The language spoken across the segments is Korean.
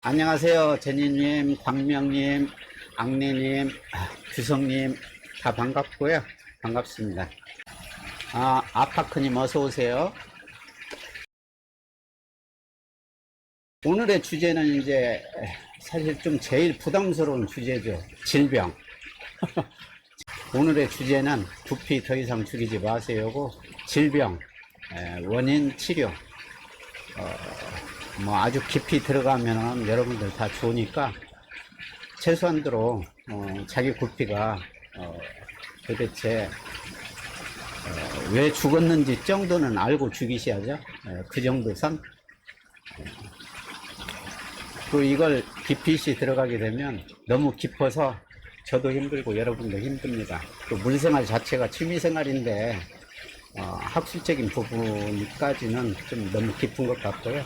안녕하세요. 제니님, 광명님, 앙내님, 규성님 다 반갑고요. 반갑습니다. 아파크님 어서 오세요. 오늘의 주제는 이제 사실 좀 제일 부담스러운 주제죠. 질병. 오늘의 주제는 부피 더 이상 죽이지 마세요고 질병, 원인 치료. 뭐 아주 깊이 들어가면 여러분들 다 좋으니까 최소한도로 자기 부피가 도대체 왜 죽었는지 정도는 알고 죽이셔야죠. 그 정도 선. 또 이걸 깊이 들어가게 되면 너무 깊어서 저도 힘들고 여러분도 힘듭니다. 또 물생활 자체가 취미생활인데 학술적인 부분까지는 좀 너무 깊은 것 같고요.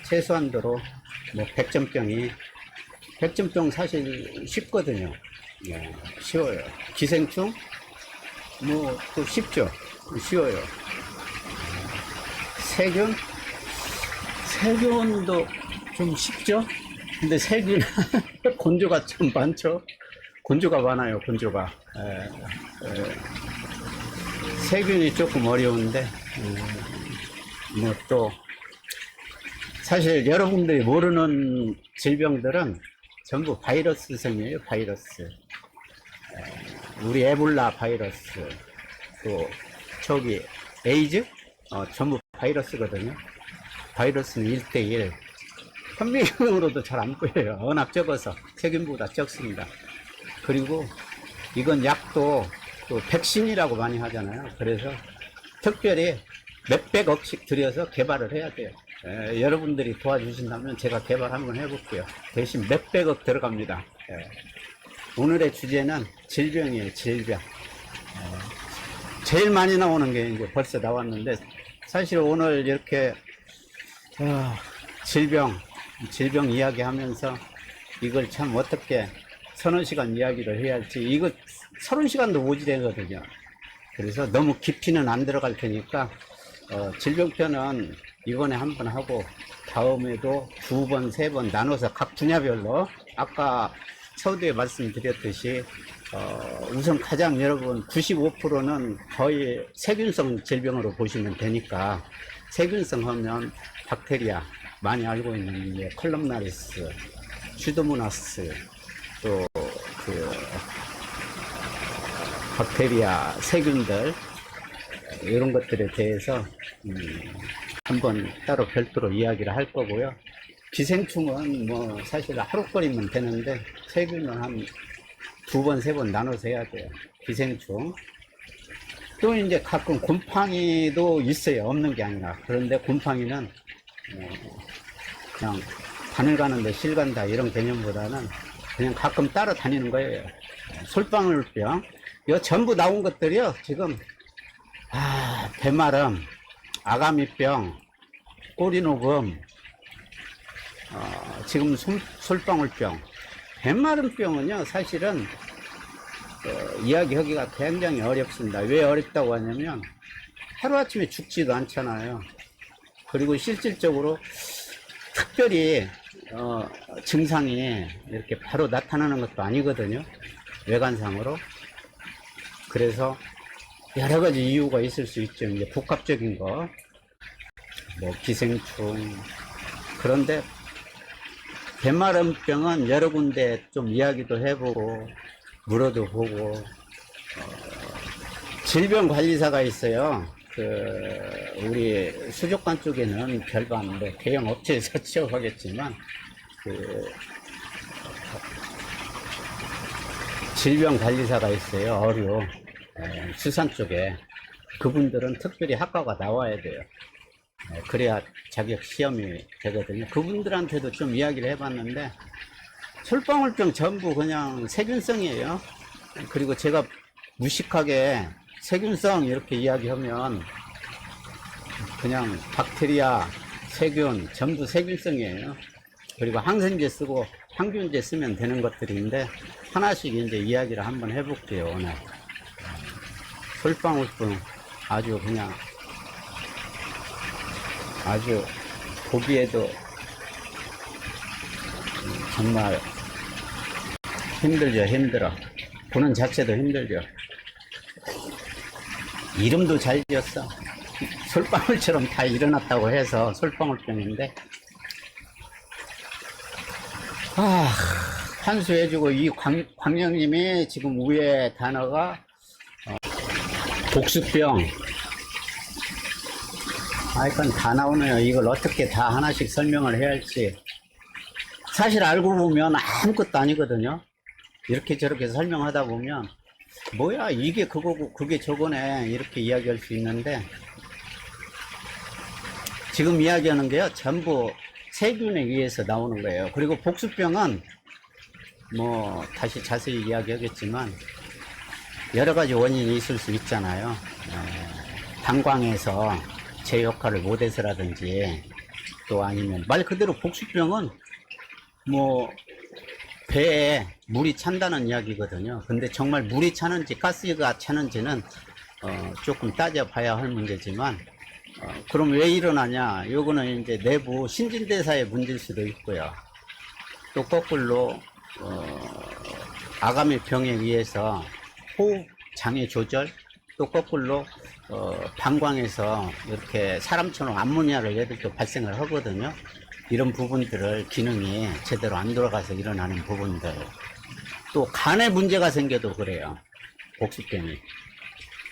최소한도로 뭐 백전병 사실 쉽거든요. 쉬워요. 기생충 뭐 또 쉽죠. 쉬워요. 세균도 좀 쉽죠. 근데 세균 곤조가 좀 많죠. 곤조가 많아요. 곤조가 세균이 조금 어려운데 뭐 또 사실 여러분들이 모르는 질병들은 전부 바이러스성이에요. 바이러스. 우리 에볼라 바이러스, 또 저기 에이즈 전부 바이러스거든요. 바이러스는 1대1. 현미경으로도 잘 안 보여요. 워낙 적어서 세균보다 적습니다. 그리고 이건 약도 또 백신이라고 많이 하잖아요. 그래서 특별히 몇백억씩 들여서 개발을 해야 돼요. 여러분들이 도와주신다면 제가 개발 한번 해볼게요. 대신 몇백억 들어갑니다. 오늘의 주제는 질병이에요. 질병. 제일 많이 나오는 게 이제 벌써 나왔는데, 사실 오늘 이렇게 질병 이야기 하면서 이걸 참 어떻게 서너 시간 이야기를 해야 할지, 이거 30시간도 모자라거든요. 그래서 너무 깊이는 안 들어갈 테니까 질병편은 이번에 한 번 하고 다음에도 2번, 3번 나눠서 각 분야별로 아까 서두에 말씀드렸듯이 우선 가장 여러분 95%는 거의 세균성 질병으로 보시면 되니까, 세균성 하면 박테리아 많이 알고 있는 게 컬럼나리스, 슈도모나스, 또 그 박테리아 세균들 이런 것들에 대해서 한번 따로 별도로 이야기를 할 거고요. 기생충은 뭐 사실 하루거리면 되는데 세균은 한 2번, 3번 나눠서 해야 돼요. 기생충. 또 이제 가끔 곰팡이도 있어요. 없는 게 아니라. 그런데 곰팡이는 그냥 바늘 가는데 실 간다 이런 개념보다는 그냥 가끔 따라다니는 거예요. 솔방울병. 이거 전부 나온 것들이요. 지금 대마름, 아가미병, 꼬리녹음, 지금 솔방울병. 대마름병은요, 사실은 이야기하기가 굉장히 어렵습니다. 왜 어렵다고 하냐면 하루아침에 죽지도 않잖아요. 그리고 실질적으로 특별히 증상이 이렇게 바로 나타나는 것도 아니거든요. 외관상으로. 그래서 여러 가지 이유가 있을 수 있죠. 이제 복합적인 거, 뭐 기생충. 그런데 대마름병은 여러 군데 좀 이야기도 해보고 물어도 보고 질병관리사가 있어요. 우리 수족관 쪽에는 별반 뭐 대형 업체에서 취업하겠지만 질병관리사가 있어요. 어류 수산 쪽에. 그분들은 특별히 학과가 나와야 돼요. 그래야 자격 시험이 되거든요. 그분들한테도 좀 이야기를 해봤는데 솔방울병 전부 그냥 세균성이에요. 그리고 제가 무식하게 세균성 이렇게 이야기하면 그냥 박테리아, 세균 전부 세균성이에요. 그리고 항생제 쓰고 항균제 쓰면 되는 것들인데 하나씩 이제 이야기를 한번 해볼게요. 오늘 솔방울병 아주 그냥 아주 보기에도 정말 힘들죠. 힘들어. 보는 자체도 힘들죠. 이름도 잘 지었어. 솔방울처럼 다 일어났다고 해서 솔방울병인데, 환수해주고, 이 광령님이 지금 위에 단어가 복수병. 이건 다 나오네요. 이걸 어떻게 다 하나씩 설명을 해야 할지. 사실 알고 보면 아무것도 아니거든요. 이렇게 저렇게 설명하다 보면, 뭐야, 이게 그거고, 그게 저거네. 이렇게 이야기할 수 있는데, 지금 이야기하는 게요, 전부 세균에 의해서 나오는 거예요. 그리고 복수병은, 뭐, 다시 자세히 이야기하겠지만, 여러 가지 원인이 있을 수 있잖아요. 방광에서 제 역할을 못해서라든지, 또 아니면, 말 그대로 복수병은, 뭐, 배에 물이 찬다는 이야기거든요. 근데 정말 물이 차는지 가스가 차는지는 조금 따져봐야 할 문제지만, 그럼 왜 일어나냐? 요거는 이제 내부 신진대사의 문제일 수도 있고요. 또 거꾸로 아가미 병에 의해서 호흡 장애 조절, 또 거꾸로 방광에서 이렇게 사람처럼 암모니아를 얘들도 발생을 하거든요. 이런 부분들을 기능이 제대로 안 돌아가서 일어나는 부분들, 또 간에 문제가 생겨도 그래요. 복수병이.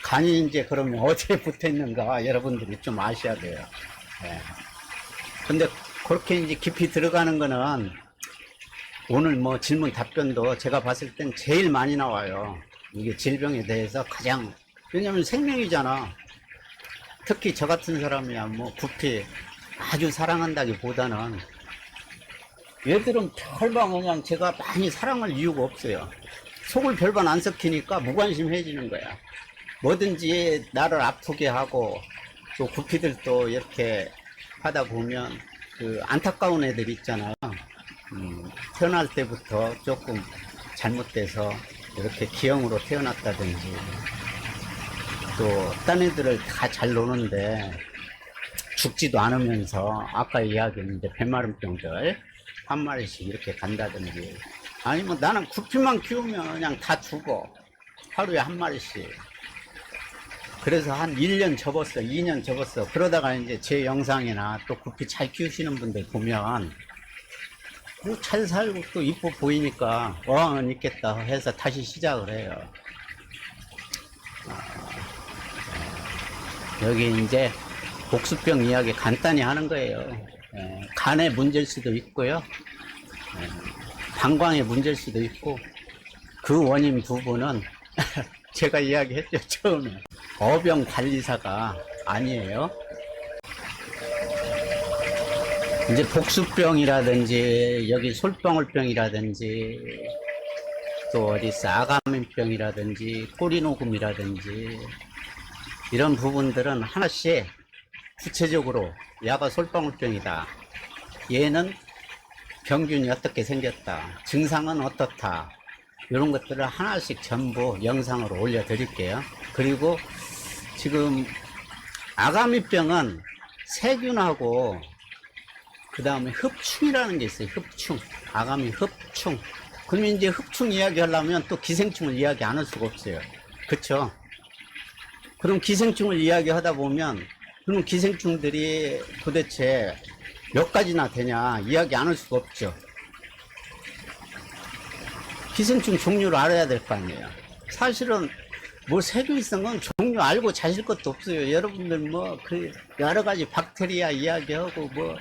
간이 이제 그러면 어디에 붙어 있는가 여러분들이 좀 아셔야 돼요. 근데 그렇게 이제 깊이 들어가는 거는 오늘 뭐 질문 답변도 제가 봤을 땐 제일 많이 나와요. 이게 질병에 대해서 가장, 왜냐면 생명이잖아. 특히 저 같은 사람이야 뭐 부피 아주 사랑한다기 보다는, 얘들은 별반 그냥 제가 많이 사랑할 이유가 없어요. 속을 별반 안 썩히니까 무관심해지는 거야. 뭐든지 나를 아프게 하고, 또 구피들도 이렇게 하다 보면 그 안타까운 애들 있잖아요. 태어날 때부터 조금 잘못돼서 이렇게 기형으로 태어났다든지, 또 딴 애들을 다 잘 노는데 죽지도 않으면서 아까 이야기했는데 배마름병들 한 마리씩 이렇게 간다든지, 아니면 나는 구피만 키우면 그냥 다 죽어. 하루에 한 마리씩. 그래서 한 1년 접었어, 2년 접었어. 그러다가 이제 제 영상이나 또 구피 잘 키우시는 분들 보면 뭐 잘 살고 또 이뻐 보이니까 어항은 있겠다 해서 다시 시작을 해요. 여기 이제 복수병 이야기 간단히 하는 거예요. 간의 문제일 수도 있고요. 방광의 문제일 수도 있고, 그 원인 부분은 제가 이야기했죠, 처음에. 어병관리사가 아니에요. 이제 복수병이라든지, 여기 솔방울병이라든지, 또 어디 아가민병이라든지, 꼬리녹음이라든지, 이런 부분들은 하나씩 구체적으로 야가 솔방울병이다, 얘는 병균이 어떻게 생겼다, 증상은 어떻다, 이런 것들을 하나씩 전부 영상으로 올려 드릴게요. 그리고 지금 아가미병은 세균하고 그 다음에 흡충이라는 게 있어요. 흡충. 아가미 흡충. 그러면 이제 흡충 이야기 하려면 또 기생충을 이야기 안 할 수가 없어요. 그쵸? 그럼 기생충을 이야기 하다 보면, 그럼 기생충들이 도대체 몇 가지나 되냐 이야기 안 할 수가 없죠. 기생충 종류를 알아야 될 거 아니에요. 사실은 뭐 세균성 건 종류 알고 자실 것도 없어요. 여러분들 뭐 그 여러 가지 박테리아 이야기하고 뭐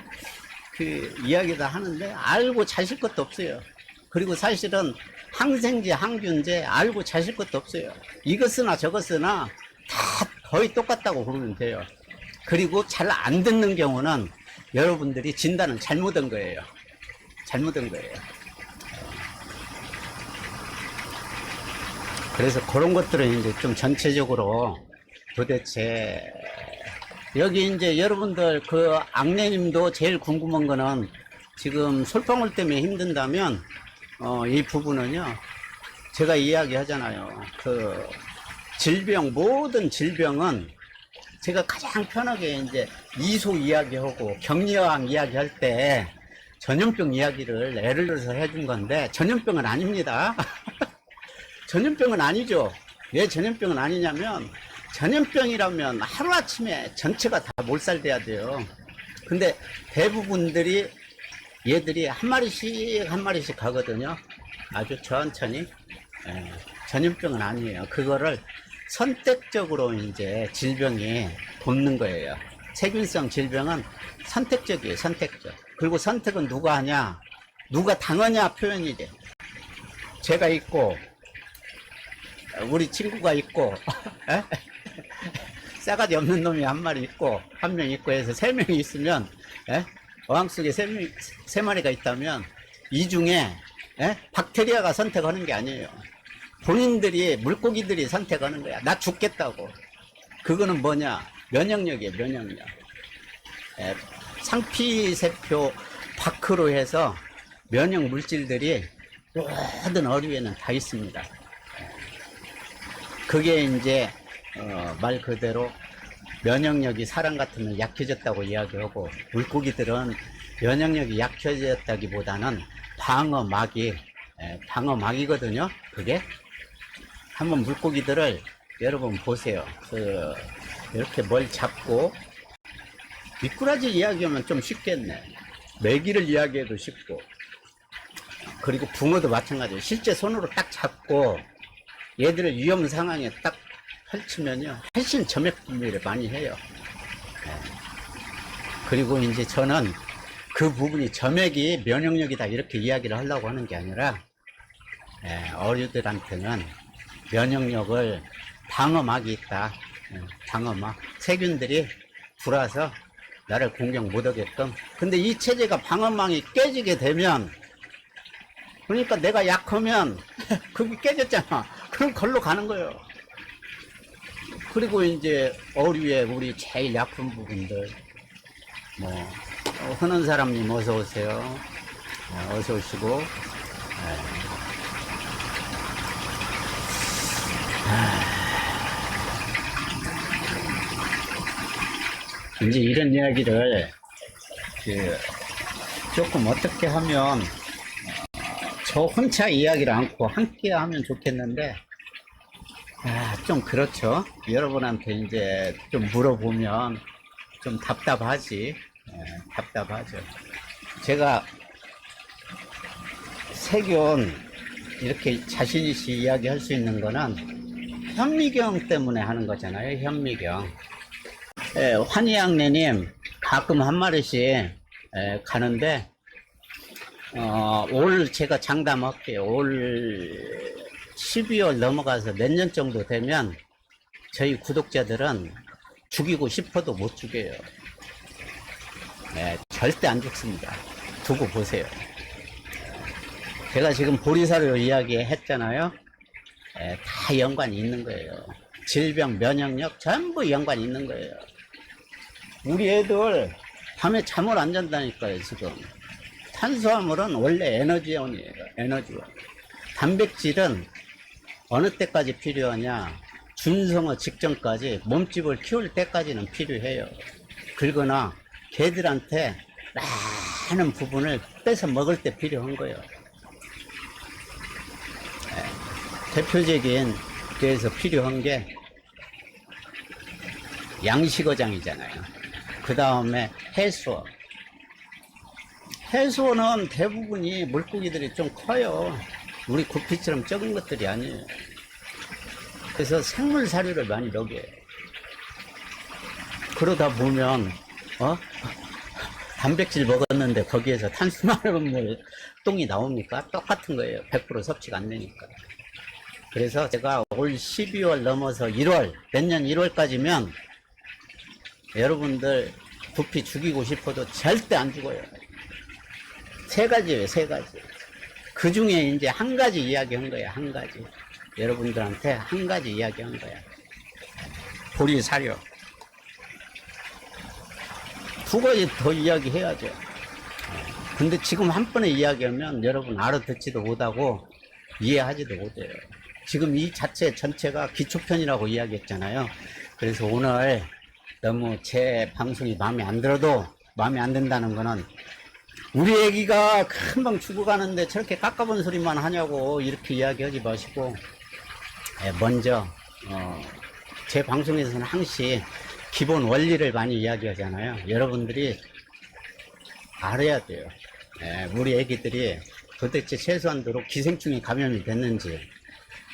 그 이야기다 하는데 알고 자실 것도 없어요. 그리고 사실은 항생제, 항균제 알고 자실 것도 없어요. 이것으나 저것으나 다 거의 똑같다고 보면 돼요. 그리고 잘 안 듣는 경우는 여러분들이 진단은 잘못한 거예요. 잘못한 거예요. 그래서 그런 것들은 이제 좀 전체적으로 도대체 여기 이제 여러분들 그 악내님도 제일 궁금한 거는 지금 솔방울 때문에 힘든다면 이 부분은요, 제가 이야기 하잖아요. 그 질병, 모든 질병은 제가 가장 편하게 이제 이소 이야기하고 격리여왕 이야기할 때 전염병 이야기를 예를 들어서 해준 건데 전염병은 아닙니다. 전염병은 아니죠. 왜 전염병은 아니냐면 전염병이라면 하루아침에 전체가 다 몰살돼야 돼요. 근데 대부분들이 얘들이 한 마리씩 가거든요. 아주 천천히. 전염병은 아니에요. 그거를 선택적으로 이제 질병이 돕는 거예요. 세균성 질병은 선택적이에요. 선택적. 그리고 선택은 누가 하냐, 누가 당하냐 표현이지. 제가 있고 우리 친구가 있고 싸가지 없는 놈이 한 마리 있고 한 명 있고 해서 세 명이 있으면 어항 속에 세 마리가 있다면 이 중에 박테리아가 선택하는 게 아니에요. 본인들이, 물고기들이 선택하는 거야. 나 죽겠다고. 그거는 뭐냐, 면역력이에요. 면역력. 상피세포 밖으로 해서 면역 물질들이 모든 어류에는 다 있습니다. 그게 이제 말 그대로 면역력이 사람 같으면 약해졌다고 이야기하고, 물고기들은 면역력이 약해졌다기보다는 방어막이거든요. 그게 한번 물고기들을 여러분 보세요. 이렇게 뭘 잡고, 미꾸라지 이야기하면 좀 쉽겠네. 메기를 이야기해도 쉽고, 그리고 붕어도 마찬가지예요. 실제 손으로 딱 잡고 얘들을 위험 상황에 딱 펼치면요, 훨씬 점액 분비를 많이 해요. 그리고 이제 저는 그 부분이 점액이 면역력이다 이렇게 이야기를 하려고 하는 게 아니라, 어류들한테는 면역력을, 방어막이 있다. 방어막. 세균들이 불어서 나를 공격 못하게끔. 근데 이 체제가, 방어망이 깨지게 되면, 그러니까 내가 약하면 그게 깨졌잖아. 그럼 걸로 가는 거예요. 그리고 이제 어류의 우리 제일 약한 부분들, 흔한 사람님 어서 오세요. 어서 오시고. 이제 이런 이야기를 조금 어떻게 하면 저 혼자 이야기를 않고 함께 하면 좋겠는데, 좀 그렇죠. 여러분한테 이제 좀 물어보면 좀 답답하지. 답답하죠. 제가 세균 이렇게 자신있이 이야기할 수 있는 거는 현미경 때문에 하는 거잖아요. 현미경. 환희양내님 가끔 한 마리씩 가는데, 올 제가 장담할게요. 올 12월 넘어가서 몇 년 정도 되면 저희 구독자들은 죽이고 싶어도 못 죽여요. 절대 안 죽습니다. 두고 보세요. 제가 지금 보리사료 이야기 했잖아요. 다 연관이 있는 거예요. 질병, 면역력 전부 연관이 있는 거예요. 우리 애들 밤에 잠을 안 잔다니까요. 지금 탄수화물은 원래 에너지원이에요. 에너지원. 단백질은 어느 때까지 필요하냐, 준성어 직전까지, 몸집을 키울 때까지는 필요해요. 그러거나 개들한테 많은 부분을 뺏어 먹을 때 필요한 거예요. 대표적인 데에서 필요한 게 양식어장이잖아요. 그 다음에 해수어. 해수어는 대부분이 물고기들이 좀 커요. 우리 구피처럼 적은 것들이 아니에요. 그래서 생물 사료를 많이 먹여요. 그러다 보면 단백질 먹었는데 거기에서 탄수화물 똥이 나옵니까? 똑같은 거예요. 100% 섭취가 안 되니까. 그래서 제가 올 12월 넘어서 1월, 내년 1월까지면 여러분들 구피 죽이고 싶어도 절대 안 죽어요. 세 가지예요, 세 가지. 그 중에 이제 한 가지 이야기 한 거야, 한 가지. 여러분들한테 한 가지 이야기 한 거야. 보리 사료. 두 가지 더 이야기 해야죠. 근데 지금 한 번에 이야기하면 여러분 알아듣지도 못하고 이해하지도 못해요. 지금 이 자체 전체가 기초편이라고 이야기했잖아요. 그래서 오늘 너무 제 방송이 마음에 안 들어도, 마음에 안 든다는 거는 우리 애기가 금방 죽어가는데 저렇게 깎아본 소리만 하냐고 이렇게 이야기하지 마시고, 먼저 제 방송에서는 항상 기본 원리를 많이 이야기하잖아요. 여러분들이 알아야 돼요. 우리 애기들이 도대체 최소한도로 기생충이 감염이 됐는지,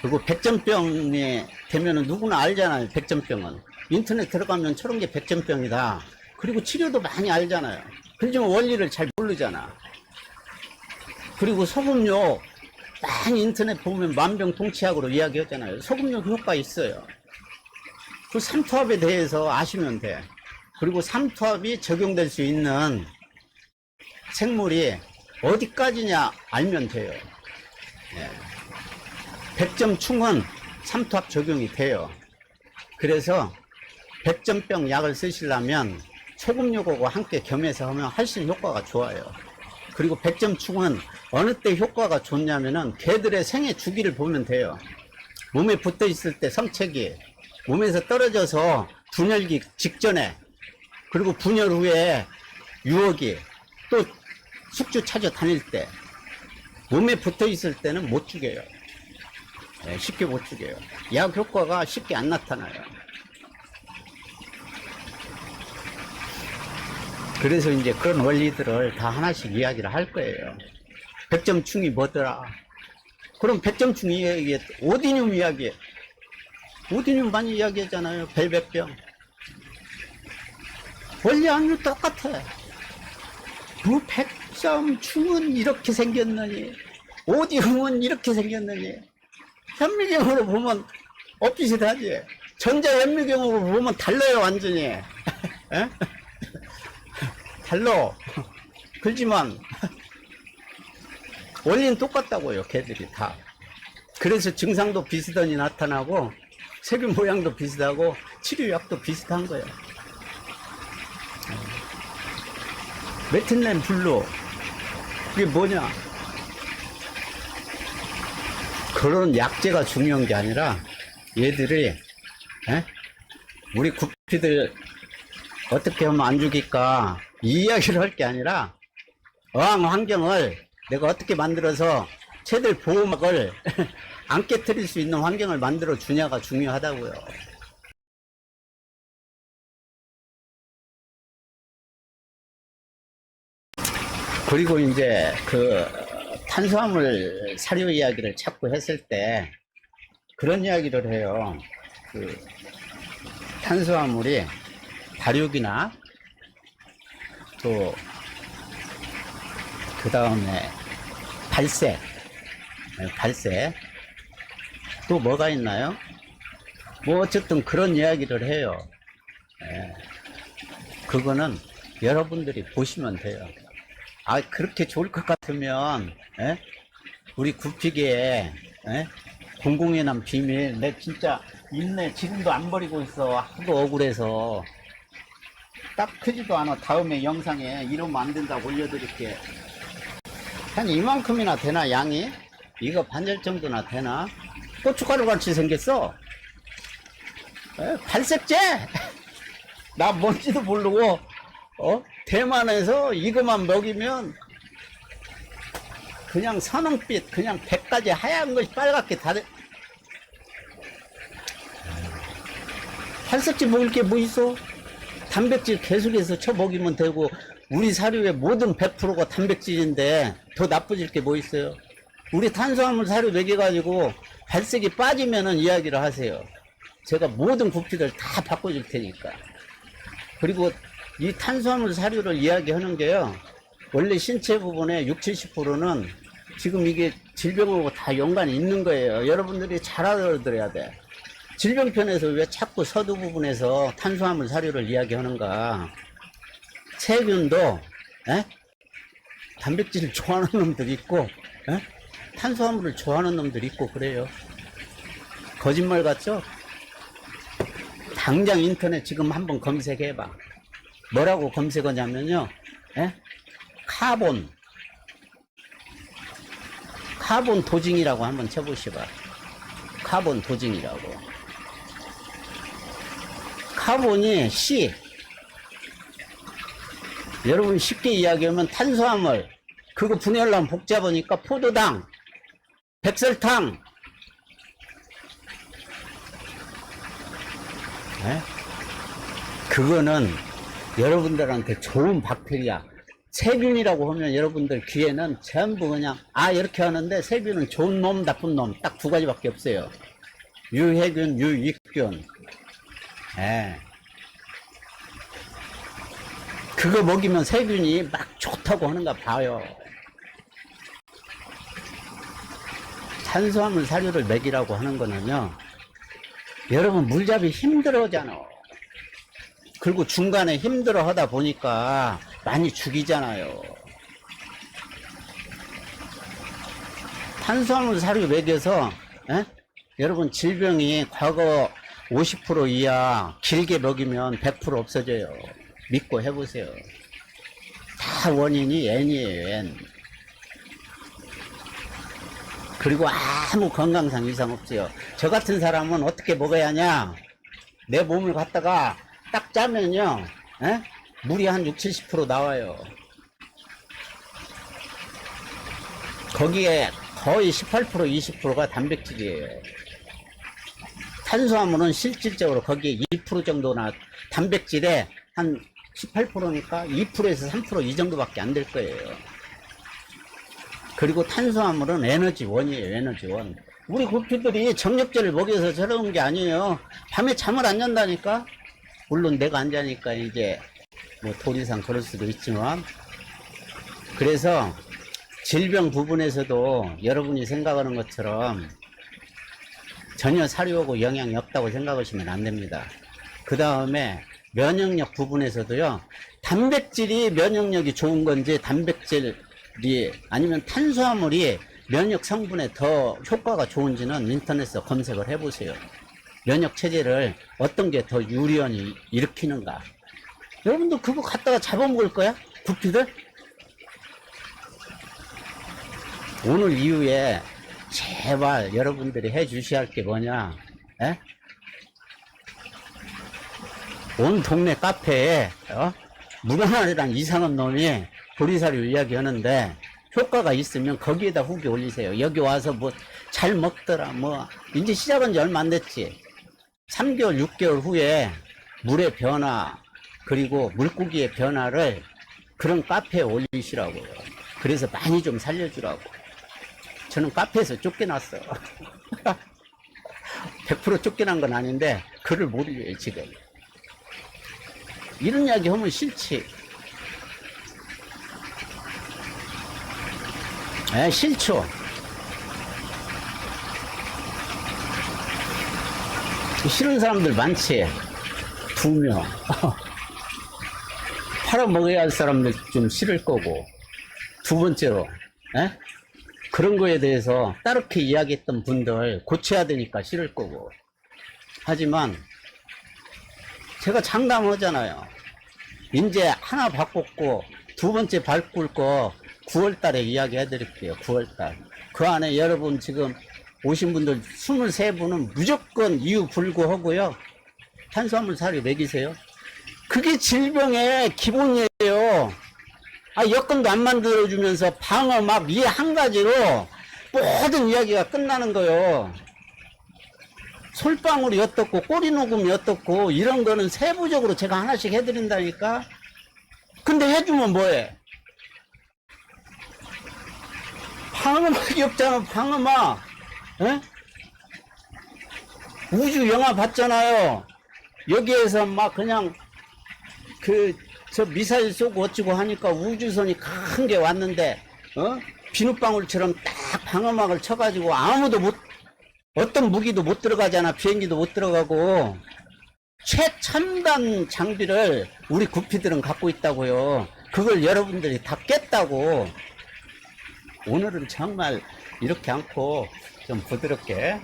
그리고 백전병이 되면은 누구나 알잖아요. 백전병은 인터넷 들어가면 저런 게 백전병이다. 그리고 치료도 많이 알잖아요. 그렇지만 원리를 잘 모르잖아. 그리고 소금욕 많이 인터넷 보면 만병통치약으로 이야기하잖아요. 소금욕 효과 있어요. 그 삼투압에 대해서 아시면 돼. 그리고 삼투압이 적용될 수 있는 생물이 어디까지냐 알면 돼요. 백점충은 삼투압 적용이 돼요. 그래서 백전병 약을 쓰시려면 소금욕하고 함께 겸해서 하면 훨씬 효과가 좋아요. 그리고 백점충은 어느 때 효과가 좋냐면은 개들의 생애 주기를 보면 돼요. 몸에 붙어 있을 때 성체기, 몸에서 떨어져서 분열기 직전에, 그리고 분열 후에 유혹이, 또 숙주 찾아 다닐 때, 몸에 붙어 있을 때는 못 죽여요. 쉽게 못 죽여요. 약 효과가 쉽게 안 나타나요. 그래서 이제 그런 원리들을 다 하나씩 이야기를 할 거예요. 백점충이 뭐더라? 그럼 백점충 이야기, 오디늄 이야기, 오디늄 많이 이야기하잖아요. 벨벳병. 원리 확률 똑같아. 뭐 백점충은 이렇게 생겼느니, 오디늄은 이렇게 생겼느니, 현미경으로 보면 엇비슷하지. 전자 현미경으로 보면 달라요, 완전히. 에? 달라. 그렇지만 원리는 똑같다고요, 걔들이 다. 그래서 증상도 비슷하니 나타나고, 세균 모양도 비슷하고, 치료약도 비슷한 거예요. 메틸렌 블루, 그게 뭐냐? 그런 약재가 중요한 게 아니라, 얘들이 우리 구피들 어떻게 하면 안 죽일까 이 이야기를 할 게 아니라, 어항 환경을 내가 어떻게 만들어서 새들 보호막을 안 깨뜨릴 수 있는 환경을 만들어 주냐가 중요하다고요. 그리고 이제 그 탄수화물 사료 이야기를 자꾸 했을 때 그런 이야기를 해요. 그 탄수화물이 다육이나 또 그 다음에 발색 또 뭐가 있나요? 뭐 어쨌든 그런 이야기를 해요. 그거는 여러분들이 보시면 돼요. 아, 그렇게 좋을 것 같으면 우리 구피기에 공공에 난 비밀, 내 진짜 있네, 지금도 안 버리고 있어. 하도 억울해서. 딱 크지도 않아. 다음에 영상에 이러면 안 된다고 올려드릴게. 한 이만큼이나 되나, 양이? 이거 반절 정도나 되나? 고춧가루 같이 생겼어. 발색제! 나 뭔지도 모르고, 대만에서 이거만 먹이면 그냥 선홍빛, 그냥 100가지 하얀 것이 빨갛게 다 돼. 발색제 먹을 게 뭐 있어? 단백질 계속해서 쳐 먹이면 되고, 우리 사료의 모든 100%가 단백질인데 더 나빠질 게 뭐 있어요? 우리 탄수화물 사료 먹여가지고 발색이 빠지면은 이야기를 하세요. 제가 모든 구피들 다 바꿔줄 테니까. 그리고 이 탄수화물 사료를 이야기하는 게요, 원래 신체 부분의 60, 70%는 지금 이게 질병하고 다 연관이 있는 거예요. 여러분들이 잘 알아들어야 돼. 질병편에서 왜 자꾸 서두 부분에서 탄수화물 사료를 이야기하는가? 세균도 단백질을 좋아하는 놈들 있고, 탄수화물을 좋아하는 놈들 있고 그래요. 거짓말 같죠? 당장 인터넷 지금 한번 검색해봐. 뭐라고 검색하냐면요, 카본 도징이라고 한번 쳐보시봐. 카본 도징이라고. 카본이 C. 여러분 쉽게 이야기하면 탄수화물, 그거 분해하려면 복잡하니까 포도당, 백설탕. 네? 그거는 여러분들한테 좋은 박테리아, 세균이라고 하면 여러분들 귀에는 전부 그냥 이렇게 하는데, 세균은 좋은 놈 나쁜 놈 딱 두 가지밖에 없어요. 유해균, 유익균. 예. 그거 먹이면 세균이 막 좋다고 하는가 봐요. 탄수화물 사료를 먹이라고 하는 거는요, 여러분 물잡이 힘들어하잖아. 그리고 중간에 힘들어 하다 보니까 많이 죽이잖아요. 탄수화물 사료 먹여서 여러분 질병이 과거 50% 이하 길게 먹이면 100% 없어져요. 믿고 해보세요. 다 원인이 N이에요, N. 그리고 아무 건강상 이상 없어요. 저 같은 사람은 어떻게 먹어야 하냐? 내 몸을 갖다가 딱 짜면요, 물이 한 60, 70% 나와요. 거기에 거의 18%, 20%가 단백질이에요. 탄수화물은 실질적으로 거기에 2% 정도나, 단백질에 한 18%니까 2%에서 3% 이 정도밖에 안 될 거예요. 그리고 탄수화물은 에너지원이에요, 에너지원. 우리 구피들이 정력제를 먹여서 저러는 게 아니에요. 밤에 잠을 안 잔다니까? 물론 내가 안 자니까 이제 뭐 도리상 그럴 수도 있지만, 그래서 질병 부분에서도 여러분이 생각하는 것처럼 전혀 사료하고 영향이 없다고 생각하시면 안 됩니다. 그 다음에 면역력 부분에서도요, 단백질이 면역력이 좋은 건지, 단백질이 아니면 탄수화물이 면역 성분에 더 효과가 좋은지는 인터넷에서 검색을 해보세요. 면역 체제를 어떤 게 더 유리하니 일으키는가. 여러분도 그거 갖다가 잡아먹을 거야? 구피들? 오늘 이후에 제발 여러분들이 해 주셔야 할 게 뭐냐? 온 동네 카페에 무관한이란 이상한 놈이 보리사료 이야기 하는데, 효과가 있으면 거기에다 후기 올리세요. 여기 와서 뭐 잘 먹더라, 뭐 이제 시작한 지 얼마 안 됐지. 3개월 6개월 후에 물의 변화, 그리고 물고기의 변화를 그런 카페에 올리시라고요. 그래서 많이 좀 살려주라고. 저는 카페에서 쫓겨났어. 100% 쫓겨난 건 아닌데 글을 못 올려요 지금. 이런 이야기 하면 싫지. 싫죠. 싫은 사람들 많지. 2명. 팔아먹어야 할 사람들 좀 싫을 거고, 두 번째로 그런 거에 대해서 따르게 이야기했던 분들 고쳐야 되니까 싫을 거고. 하지만 제가 장담하잖아요. 이제 하나 바꿨고 두 번째 바꿀 거 9월 달에 이야기 해드릴게요. 9월 달. 그 안에 여러분 지금 오신 분들 23분은 무조건 이유 불구하고요, 탄수화물 사료 먹이세요. 그게 질병의 기본이에요. 여건도 안 만들어주면서 방어 막 이 한 가지로 모든 이야기가 끝나는 거예요. 솔방울이 어떻고 꼬리 녹음이 어떻고 이런 거는 세부적으로 제가 하나씩 해드린다니까. 근데 해주면 뭐해? 방어막이 없잖아. 방어막. 우주 영화 봤잖아요. 여기에서 막 그냥 저 미사일 쏘고 어찌고 하니까 우주선이 큰 게 왔는데, 비눗방울처럼 딱 방어막을 쳐가지고 아무도 어떤 무기도 못 들어가잖아. 비행기도 못 들어가고. 최첨단 장비를 우리 구피들은 갖고 있다고요. 그걸 여러분들이 다 깼다고. 오늘은 정말 이렇게 않고 좀 부드럽게.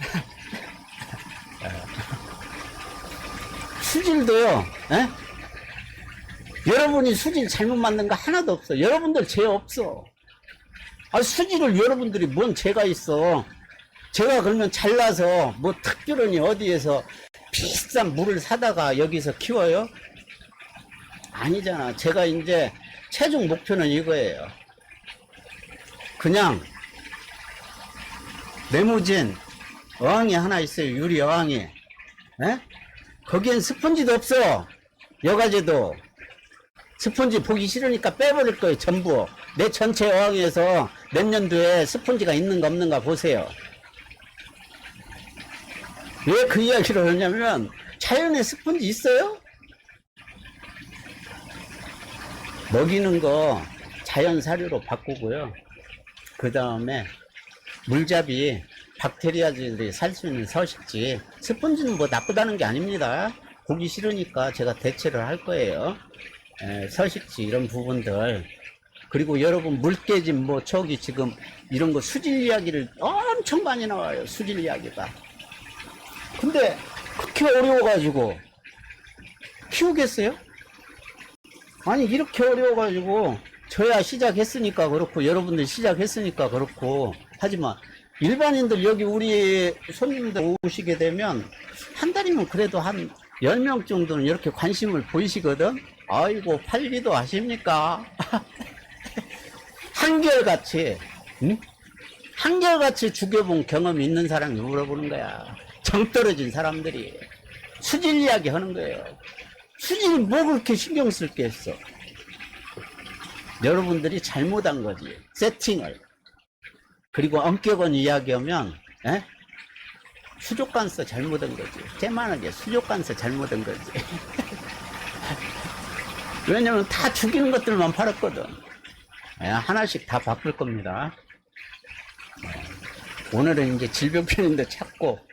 수질도요, 여러분이 수질 잘못 만든 거 하나도 없어. 여러분들 죄 없어. 수질을 여러분들이 뭔 죄가 있어. 제가 그러면 잘나서 뭐 특별히 어디에서 비싼 물을 사다가 여기서 키워요? 아니잖아. 제가 이제 최종 목표는 이거예요. 그냥 네모진 어항이 하나 있어요. 유리 어항이. 에? 거기엔 스펀지도 없어. 여과제도. 스펀지 보기 싫으니까 빼버릴 거예요. 전부. 내 전체 어항에서 몇 년도에 스펀지가 있는가 없는가 보세요. 왜 그 이야기를 하냐면 자연에 스펀지 있어요? 먹이는 거 자연 사료로 바꾸고요. 그 다음에 물잡이 박테리아들이 살 수 있는 서식지. 스펀지는 뭐 나쁘다는 게 아닙니다. 보기 싫으니까 제가 대체를 할 거예요. 서식지 이런 부분들. 그리고 여러분 물개집 뭐 저기 지금 이런 거 수질 이야기를 엄청 많이 나와요. 수질 이야기가. 근데 그렇게 어려워가지고 키우겠어요? 아니 이렇게 어려워가지고 저야 시작했으니까 그렇고 여러분들 시작했으니까 그렇고. 하지만 일반인들 여기 우리 손님들 오시게 되면 한 달이면 그래도 한 10명 정도는 이렇게 관심을 보이시거든. 아이고 팔리도 아십니까? 한결같이 응? 한결같이 죽여본 경험이 있는 사람이 물어보는 거야. 정 떨어진 사람들이 수질 이야기 하는 거예요. 수질이 뭐 그렇게 신경 쓸 게 있어. 여러분들이 잘못한 거지, 세팅을. 그리고 엄격한 이야기하면 수족관서 잘못한 거지. 제만하게 수족관서 잘못한 거지. 왜냐면 다 죽이는 것들만 팔았거든. 하나씩 다 바꿀 겁니다. 오늘은 이제 질병편인데 찾고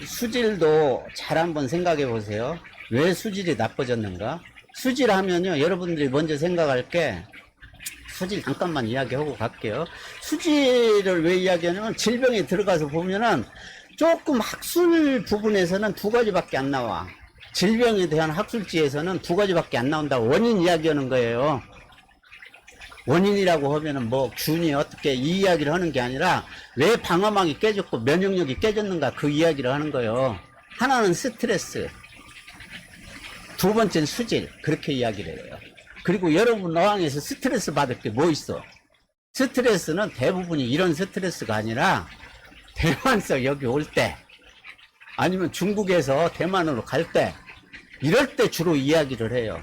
수질도 잘 한번 생각해 보세요. 왜 수질이 나빠졌는가? 수질 하면요, 여러분들이 먼저 생각할 게, 수질 잠깐만 이야기하고 갈게요. 수질을 왜 이야기하냐면 질병에 들어가서 보면은 조금 학술 부분에서는 두 가지밖에 안 나와. 질병에 대한 학술지에서는 두 가지밖에 안 나온다고 원인 이야기하는 거예요. 원인이라고 하면은 뭐 균이 어떻게 이 이야기를 하는 게 아니라 왜 방어막이 깨졌고 면역력이 깨졌는가 그 이야기를 하는 거예요. 하나는 스트레스, 두 번째는 수질, 그렇게 이야기를 해요. 그리고 여러분 어항에서 스트레스 받을 게 뭐 있어? 스트레스는 대부분이 이런 스트레스가 아니라 대만서 여기 올 때 아니면 중국에서 대만으로 갈 때 이럴 때 주로 이야기를 해요.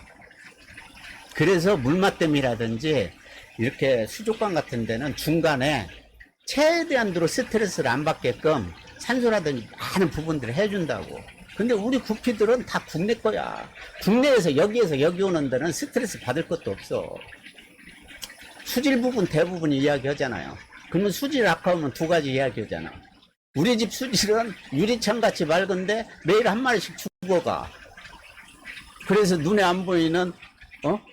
그래서 물맛댐이라든지 이렇게 수족관 같은 데는 중간에 최대한으로 스트레스를 안 받게끔 산소라든지 많은 부분들을 해준다고. 근데 우리 구피들은 다 국내 거야. 국내에서 여기에서 여기 오는 데는 스트레스 받을 것도 없어. 수질 부분 대부분 이야기 하잖아요. 그러면 수질 악화하면 두 가지 이야기 하잖아. 우리 집 수질은 유리창 같이 맑은데 매일 한 마리씩 죽어가. 그래서 눈에 안 보이는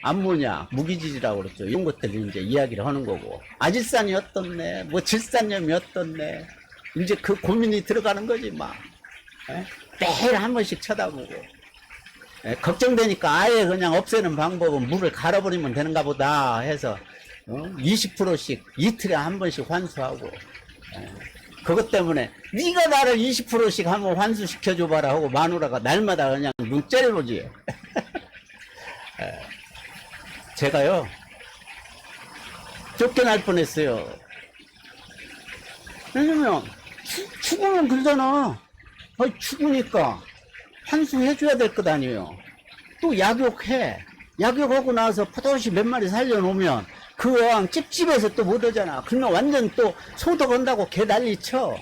암모니아, 무기질이라고 그랬죠. 이런 것들을 이제 이야기를 하는 거고. 아질산이 어떻네, 뭐 질산염이 어떻네. 이제 그 고민이 들어가는 거지, 막. 매일 한 번씩 쳐다보고. 걱정되니까 아예 그냥 없애는 방법은 물을 갈아버리면 되는가 보다 해서 20%씩 이틀에 한 번씩 환수하고. 그것 때문에 네가 나를 20%씩 한번 환수시켜줘봐라 하고 마누라가 날마다 그냥 눈 째려보지. 제가요 쫓겨날 뻔했어요. 왜냐면 죽으면 그러잖아. 죽으니까 환수해줘야 될 것 아니에요. 또 약욕해. 약욕하고 나서 포도시 몇 마리 살려놓으면 그 어항 찝찝해서 또 못 오잖아. 그러면 완전 또 소독한다고 개 난리 쳐.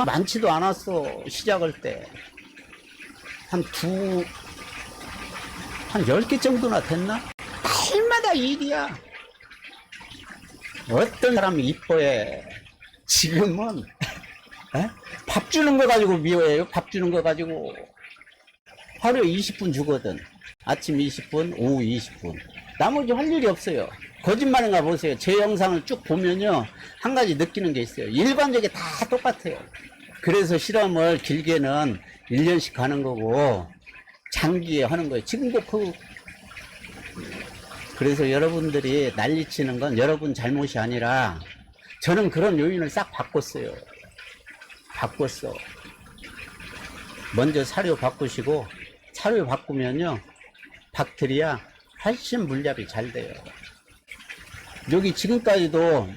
많지도 않았어. 시작할 때 한 10개 정도나 됐나? 날마다 일이야. 어떤 사람이 이뻐해. 지금은 밥 주는 거 가지고 미워해요. 밥 주는 거 가지고 하루에 20분 주거든. 아침 20분, 오후 20분. 나머지 할 일이 없어요. 거짓말인가 보세요. 제 영상을 쭉 보면요, 한 가지 느끼는 게 있어요. 일반적이 다 똑같아요. 그래서 실험을 길게는 1년씩 하는 거고 장기에 하는 거예요. 지금도 그래서 여러분들이 난리치는 건 여러분 잘못이 아니라 저는 그런 요인을 싹 바꿨어요. 먼저 사료 바꾸시고, 사료 바꾸면요 박테리아 훨씬 물잡이 잘 돼요. 여기 지금까지도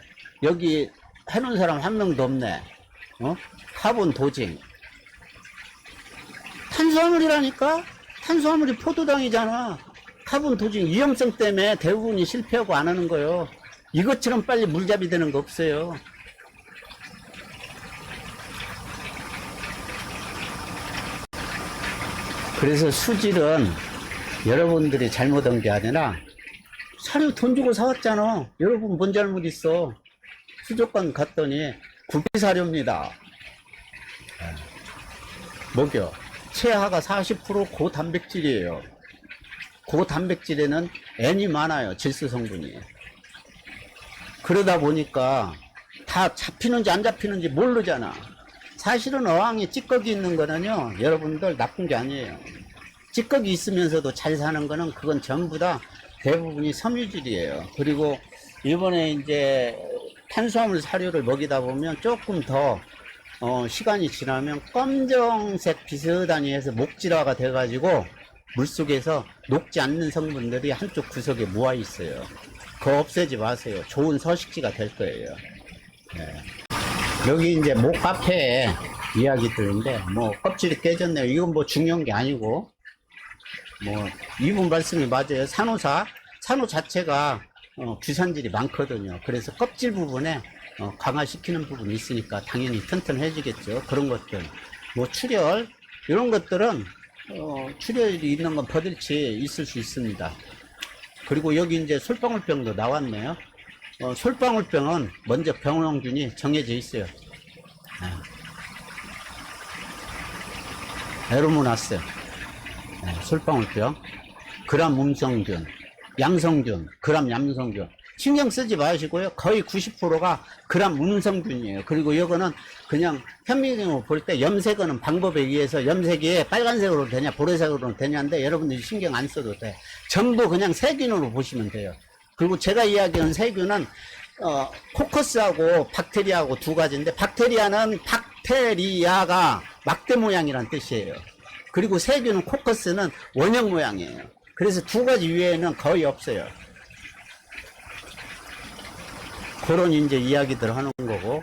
여기 해놓은 사람 한 명도 없네. 카본 도징. 탄수화물이라니까? 탄수화물이 포도당이잖아. 카본 도징 위험성 때문에 대부분이 실패하고 안 하는 거예요. 이것처럼 빨리 물잡이 되는 거 없어요. 그래서 수질은 여러분들이 잘못한 게 아니라 사료 돈 주고 사왔잖아. 여러분 뭔 잘못 있어. 수족관 갔더니 구피사료입니다. 먹여. 체하가 40% 고단백질이에요. 고단백질에는 N이 많아요. 질소 성분이. 그러다 보니까 다 잡히는지 안 잡히는지 모르잖아. 사실은 어항에 찌꺼기 있는 거는요, 여러분들 나쁜 게 아니에요. 찌꺼기 있으면서도 잘 사는 거는 그건 전부 다 대부분이 섬유질이에요. 그리고 이번에 이제 탄수화물 사료를 먹이다 보면 조금 더 시간이 지나면 검정색 비슷하니 해서 목질화가 돼가지고 물속에서 녹지 않는 성분들이 한쪽 구석에 모아 있어요. 그거 없애지 마세요. 좋은 서식지가 될 거예요. 네. 여기 이제 목 카페에 이야기들인데 뭐 껍질이 깨졌네요. 이건 뭐 중요한 게 아니고 뭐 이분 말씀이 맞아요. 산호 자체가 규산질이 많거든요. 그래서 껍질 부분에 강화시키는 부분이 있으니까 당연히 튼튼해지겠죠. 그런 것들 뭐 출혈 이런 것들은 출혈이 있는 건 버들치 있을 수 있습니다. 그리고 여기 이제 솔방울병도 나왔네요. 솔방울병은 먼저 병원균이 정해져 있어요. 에르모나스, 솔방울병, 그람 음성균, 양성균, 그람 양성균. 신경 쓰지 마시고요. 거의 90%가 그람 음성균이에요. 그리고 이거는 그냥 현미경으로 볼 때 염색하는 방법에 의해서 염색이 빨간색으로 되냐 보라색으로 되냐인데 여러분들이 신경 안 써도 돼. 전부 그냥 세균으로 보시면 돼요. 그리고 제가 이야기한 세균은 코커스하고 박테리아하고 두 가지인데, 박테리아는 박테리아가 막대 모양이란 뜻이에요. 그리고 세균은 코커스는 원형 모양이에요. 그래서 두 가지 위에는 거의 없어요. 그런 이제 이야기들 하는 거고,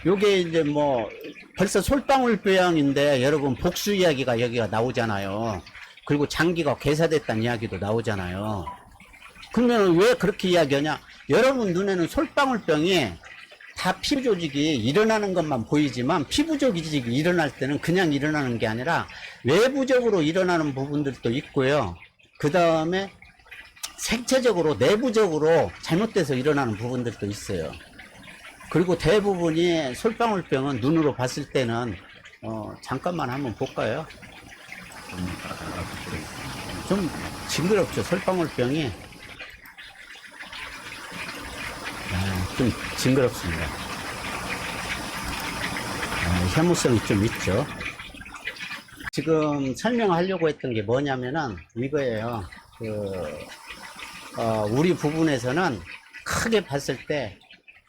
요게 이제 뭐 벌써 솔방울병인데 여러분 복수 이야기가 여기가 나오잖아요. 그리고 장기가 괴사됐다는 이야기도 나오잖아요. 그러면 왜 그렇게 이야기하냐? 여러분 눈에는 솔방울병이 다 피부 조직이 일어나는 것만 보이지만 피부 조직이 일어날 때는 그냥 일어나는 게 아니라 외부적으로 일어나는 부분들도 있고요. 그 다음에 생체적으로 내부적으로 잘못돼서 일어나는 부분들도 있어요. 그리고 대부분이 솔방울병은 눈으로 봤을 때는 잠깐만 한번 볼까요? 좀 징그럽죠. 솔방울병이 좀 징그럽습니다. 혐오성이 좀 있죠. 지금 설명하려고 했던 게 뭐냐면은 이거예요. 우리 부분에서는 크게 봤을 때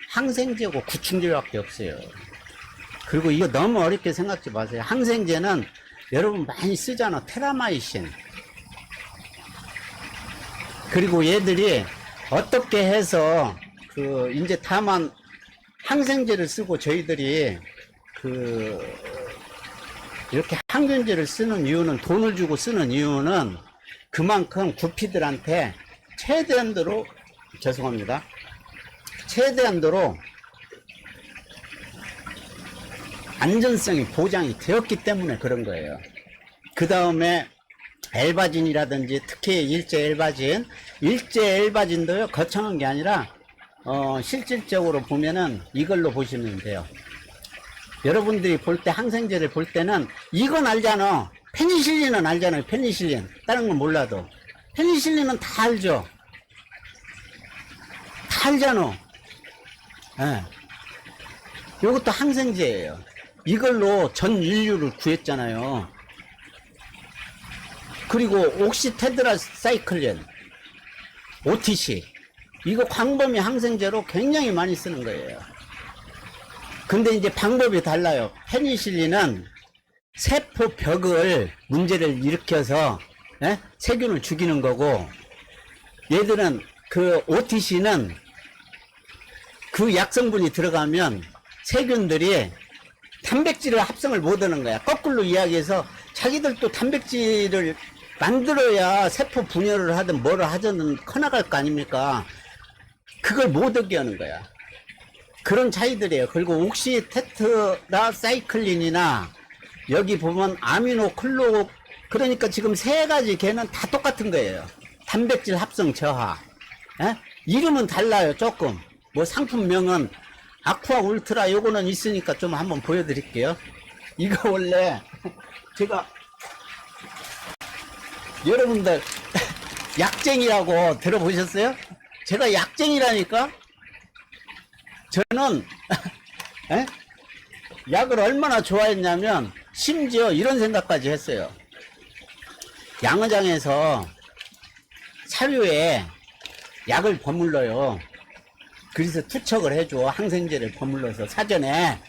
항생제고 구충제밖에 없어요. 그리고 이거 너무 어렵게 생각지 마세요. 항생제는 여러분 많이 쓰잖아. 테라마이신. 그리고 얘들이 어떻게 해서 이제 다만 항생제를 쓰고 저희들이 이렇게 항균제를 쓰는 이유는, 돈을 주고 쓰는 이유는 그만큼 구피들한테 최대한도로, 죄송합니다, 최대한도로 안전성이 보장이 되었기 때문에 그런 거예요. 그 다음에 엘바진이라든지 특히 일제 엘바진도요, 거창한 게 아니라 실질적으로 보면은 이걸로 보시면 돼요. 여러분들이 볼 때 항생제를 볼 때는 이건 알잖아. 페니실린은 알잖아요. 페니실린. 다른 건 몰라도 페니실린은 다 알죠. 다 알잖아. 예. 이것도 항생제예요. 이걸로 전 인류를 구했잖아요. 그리고 옥시테드라사이클린, OTC, 이거 광범위 항생제로 굉장히 많이 쓰는 거예요. 근데 이제 방법이 달라요. 페니실린은 세포벽을 문제를 일으켜서 세균을 죽이는 거고, 얘들은 그 OTC는 그 약성분이 들어가면 세균들이 단백질을 합성을 못 하는 거야. 거꾸로 이야기해서 자기들도 단백질을 만들어야 세포 분열을 하든 뭐를 하든 커나갈 거 아닙니까? 그걸 못 얻게 하는 거야. 그런 차이들이에요. 그리고 옥시 테트라사이클린이나 여기 보면 아미노클로, 그러니까 지금 세 가지 개는 다 똑같은 거예요. 단백질 합성 저하. 에? 이름은 달라요, 조금. 뭐 상품명은 아쿠아 울트라 요거는 있으니까 좀 한번 보여드릴게요. 이거 원래 제가 여러분들 약쟁이라고 들어보셨어요? 제가 약쟁이라니까? 저는 에? 약을 얼마나 좋아했냐면 심지어 이런 생각까지 했어요. 양어장에서 사료에 약을 버물러요. 그래서 투척을 해줘. 항생제를 버물러서 사전에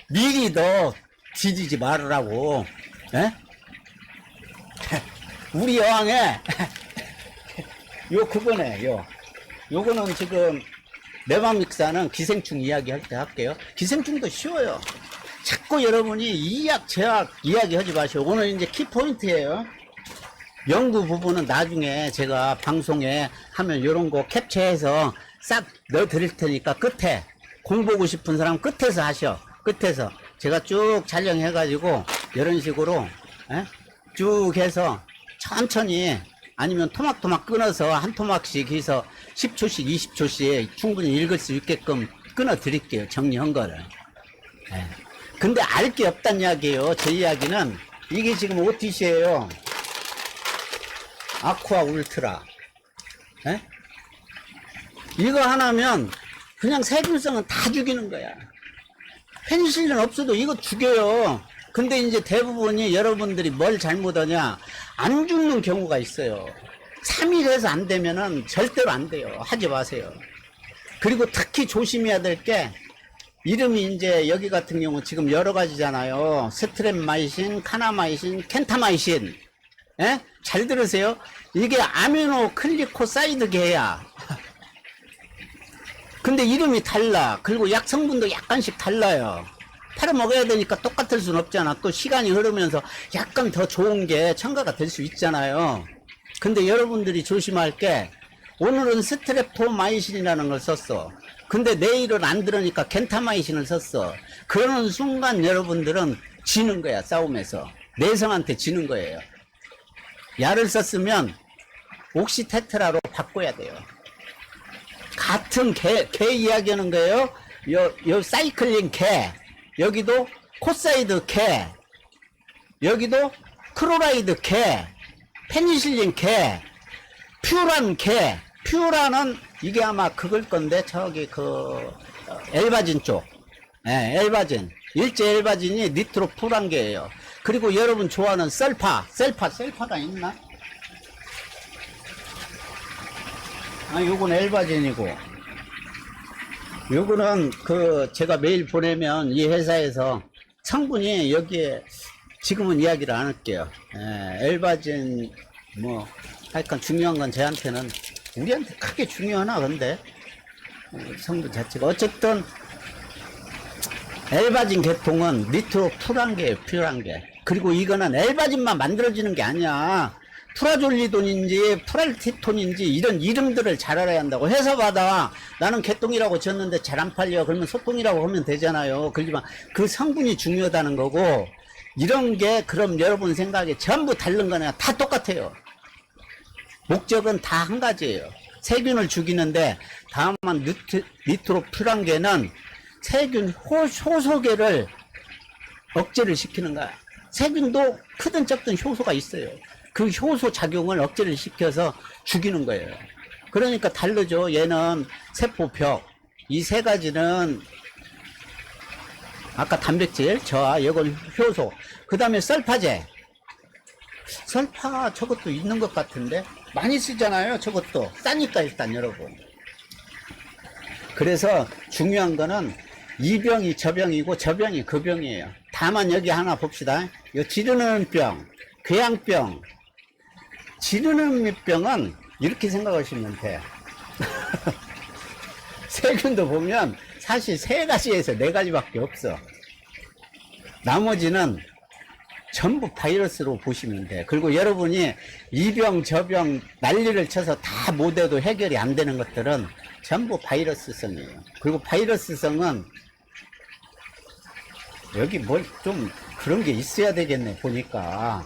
미리 너 뒤지지 말으라고. 에? 우리 여왕에 요 그거네. 요거는 지금 메마믹사는 기생충 이야기 할 때 할게요. 기생충도 쉬워요. 자꾸 여러분이 이 약 저 약 이야기 하지 마시고, 오늘 이제 키포인트예요. 연구 부분은 나중에 제가 방송에 하면 요런 거 캡처해서 싹 넣어 드릴 테니까 끝에 공보고 싶은 사람 끝에서 하셔. 끝에서 제가 쭉 촬영해 가지고 이런 식으로 쭉 해서 천천히, 아니면 토막토막 끊어서 한 토막씩 해서 10초씩 20초씩 충분히 읽을 수 있게끔 끊어 드릴게요. 정리한 거를. 근데 알 게 없단 이야기예요. 제 이야기는 이게 지금 OTC예요. 아쿠아 울트라. 이거 하나면 그냥 세균성은 다 죽이는 거야. 페니실린 없어도 이거 죽여요. 근데 이제 대부분이 여러분들이 뭘 잘못하냐, 안 죽는 경우가 있어요. 3일 해서 안 되면은 절대로 안 돼요. 하지 마세요. 그리고 특히 조심해야 될 게, 이름이 이제 여기 같은 경우 지금 여러 가지잖아요. 스트랩마이신, 카나마이신, 켄타마이신. 잘 들으세요. 이게 아미노클리코사이드계야. 근데 이름이 달라. 그리고 약 성분도 약간씩 달라요. 팔아 먹어야 되니까 똑같을 순 없잖아. 또 시간이 흐르면서 약간 더 좋은 게 첨가가 될 수 있잖아요. 근데 여러분들이 조심할 게, 오늘은 스트랩토마이신이라는 걸 썼어. 근데 내일은 안 들으니까 겐타마이신을 썼어. 그러는 순간 여러분들은 지는 거야. 싸움에서 내성한테 지는 거예요. 약을 썼으면 옥시테트라로 바꿔야 돼요. 같은 개 이야기하는 거예요. 요 사이클린 개, 여기도 코사이드 개, 여기도 크로라이드 개, 페니실린 개, 퓨란 개. 퓨란은 이게 아마 그걸 건데, 저기 엘바진 쪽. 엘바진. 일제 엘바진이 니트로푸란계예요. 그리고 여러분 좋아하는 셀파가 있나? 요건 엘바진이고, 요거는 제가 메일 보내면 이 회사에서 성분이 여기에 지금은 이야기를 안 할게요. 엘바진 하여간 중요한 건 저한테는, 우리한테 크게 중요하나 근데 성분 자체가 어쨌든 엘바진 계통은 니트로푸란계예요. 퓨란계. 그리고 이거는 엘바진만 만들어지는 게 아니야. 프라졸리돈인지 프랄티톤인지 이런 이름들을 잘 알아야 한다고. 회사마다 나는 개똥이라고 지었는데 잘 안 팔려 그러면 소똥이라고 하면 되잖아요. 그렇지만 그 성분이 중요하다는 거고, 이런 게 그럼 여러분 생각에 전부 다른 거냐? 다 똑같아요. 목적은 다 한 가지예요. 세균을 죽이는데, 다만 니트로퓨란계는 세균 효소계를 억제를 시키는 거야. 세균도 크든 적든 효소가 있어요. 그 효소 작용을 억제를 시켜서 죽이는 거예요. 그러니까 다르죠. 얘는 세포벽. 이 세 가지는 아까 단백질, 저하, 이건 효소. 그 다음에 썰파제. 썰파 저것도 있는 것 같은데 많이 쓰잖아요. 저것도 싸니까 일단 여러분. 그래서 중요한 거는 이 병이 저 병이고 저 병이 그 병이에요. 다만 여기 하나 봅시다. 이 지르는 병, 궤양병. 지르는 병은 이렇게 생각하시면 돼. 세균도 보면 사실 세 가지에서 네 가지밖에 없어. 나머지는 전부 바이러스로 보시면 돼. 그리고 여러분이 이 병 저 병 난리를 쳐서 다 못해도 해결이 안 되는 것들은 전부 바이러스성이에요. 그리고 바이러스성은 여기 뭘 좀 그런 게 있어야 되겠네 보니까.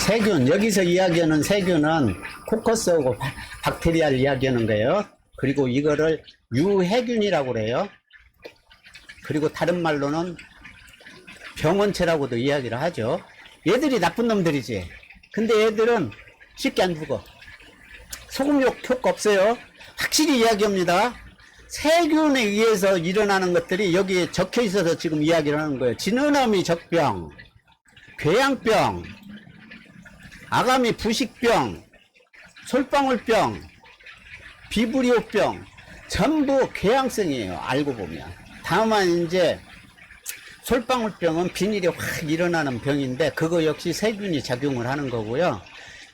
세균, 여기서 이야기하는 세균은 코커스하고 박테리아를 이야기하는 거예요. 그리고 이거를 유해균이라고 그래요. 그리고 다른 말로는 병원체라고도 이야기를 하죠. 얘들이 나쁜 놈들이지. 근데 얘들은 쉽게 안 죽어. 소금욕 효과 없어요. 확실히 이야기합니다. 세균에 의해서 일어나는 것들이 여기에 적혀 있어서 지금 이야기를 하는 거예요. 지느러미 적병, 궤양병, 아가미 부식병, 솔방울병, 비브리오병, 전부 궤양성이에요. 알고 보면. 다만 이제 솔방울병은 비닐이 확 일어나는 병인데 그거 역시 세균이 작용을 하는 거고요.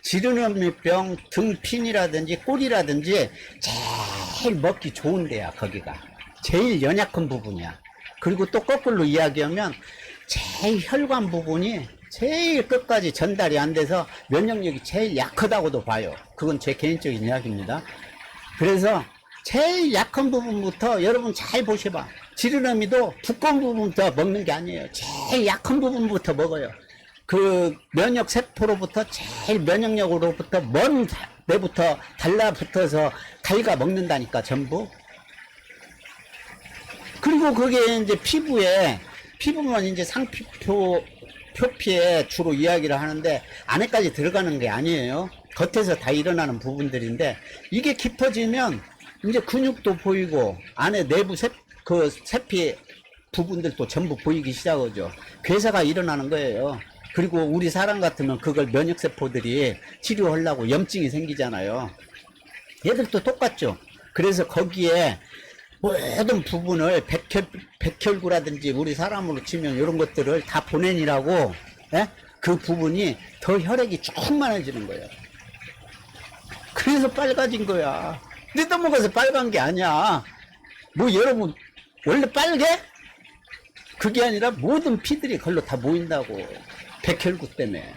지느러미병, 등핀이라든지 꼬리라든지 제일 먹기 좋은 데야. 거기가 제일 연약한 부분이야. 그리고 또 거꾸로 이야기하면 제일 혈관 부분이 제일 끝까지 전달이 안 돼서 면역력이 제일 약하다고도 봐요. 그건 제 개인적인 이야기입니다. 그래서 제일 약한 부분부터 여러분 잘 보셔봐. 지느러미도 두꺼운 부분부터 먹는 게 아니에요. 제일 약한 부분부터 먹어요. 그 면역 세포로부터 제일 면역력으로부터 먼 데부터 달라붙어서 달가 먹는다니까 전부. 그리고 그게 이제 피부면 이제 표피에 주로 이야기를 하는데 안에까지 들어가는 게 아니에요. 겉에서 다 일어나는 부분들인데 이게 깊어지면 이제 근육도 보이고 안에 내부 세피 부분들도 전부 보이기 시작하죠. 괴사가 일어나는 거예요. 그리고 우리 사람 같으면 그걸 면역세포들이 치료하려고 염증이 생기잖아요. 얘들도 똑같죠. 그래서 거기에 모든 부분을 백혈구라든지 우리 사람으로 치면 이런 것들을 다 보내니라고, 예? 그 부분이 더 혈액이 쭉 많아지는 거예요. 그래서 빨가진 거야. 뜯어먹어서 빨간 게 아니야. 뭐 여러분 원래 빨개? 그게 아니라 모든 피들이 걸로 다 모인다고. 백혈구 때문에.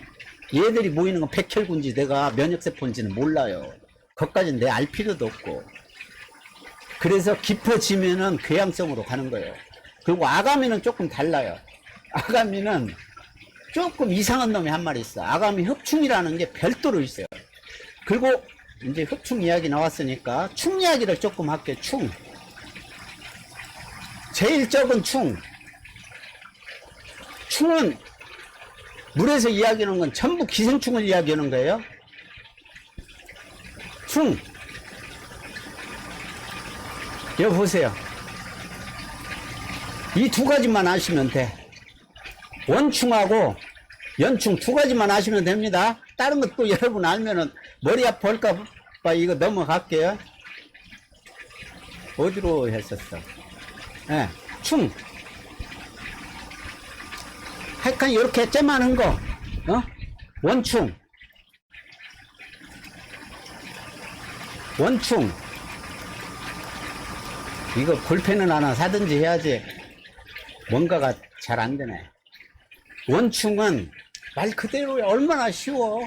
얘들이 모이는 건 백혈구인지 내가 면역세포인지는 몰라요. 그것까지는 내 알 필요도 없고. 그래서 깊어지면은 궤양성으로 가는 거예요. 그리고 아가미는 조금 달라요. 아가미는 조금 이상한 놈이 한 마리 있어. 아가미 흡충이라는 게 별도로 있어요. 그리고 이제 흡충 이야기 나왔으니까 충 이야기를 조금 할게요. 충. 제일 적은 충. 충은 물에서 이야기하는 건 전부 기생충을 이야기하는 거예요. 충. 여기 보세요. 이 두 가지만 아시면 돼. 원충하고 연충 두 가지만 아시면 됩니다. 다른 것도 여러분 알면은 머리 아플까 봐 이거 넘어갈게요. 어디로 했었어? 예, 충. 하여간 이렇게 쬐만한 거, 원충. 원충. 이거 볼펜은 하나 사든지 해야지. 뭔가가 잘 안 되네. 원충은 말 그대로 얼마나 쉬워.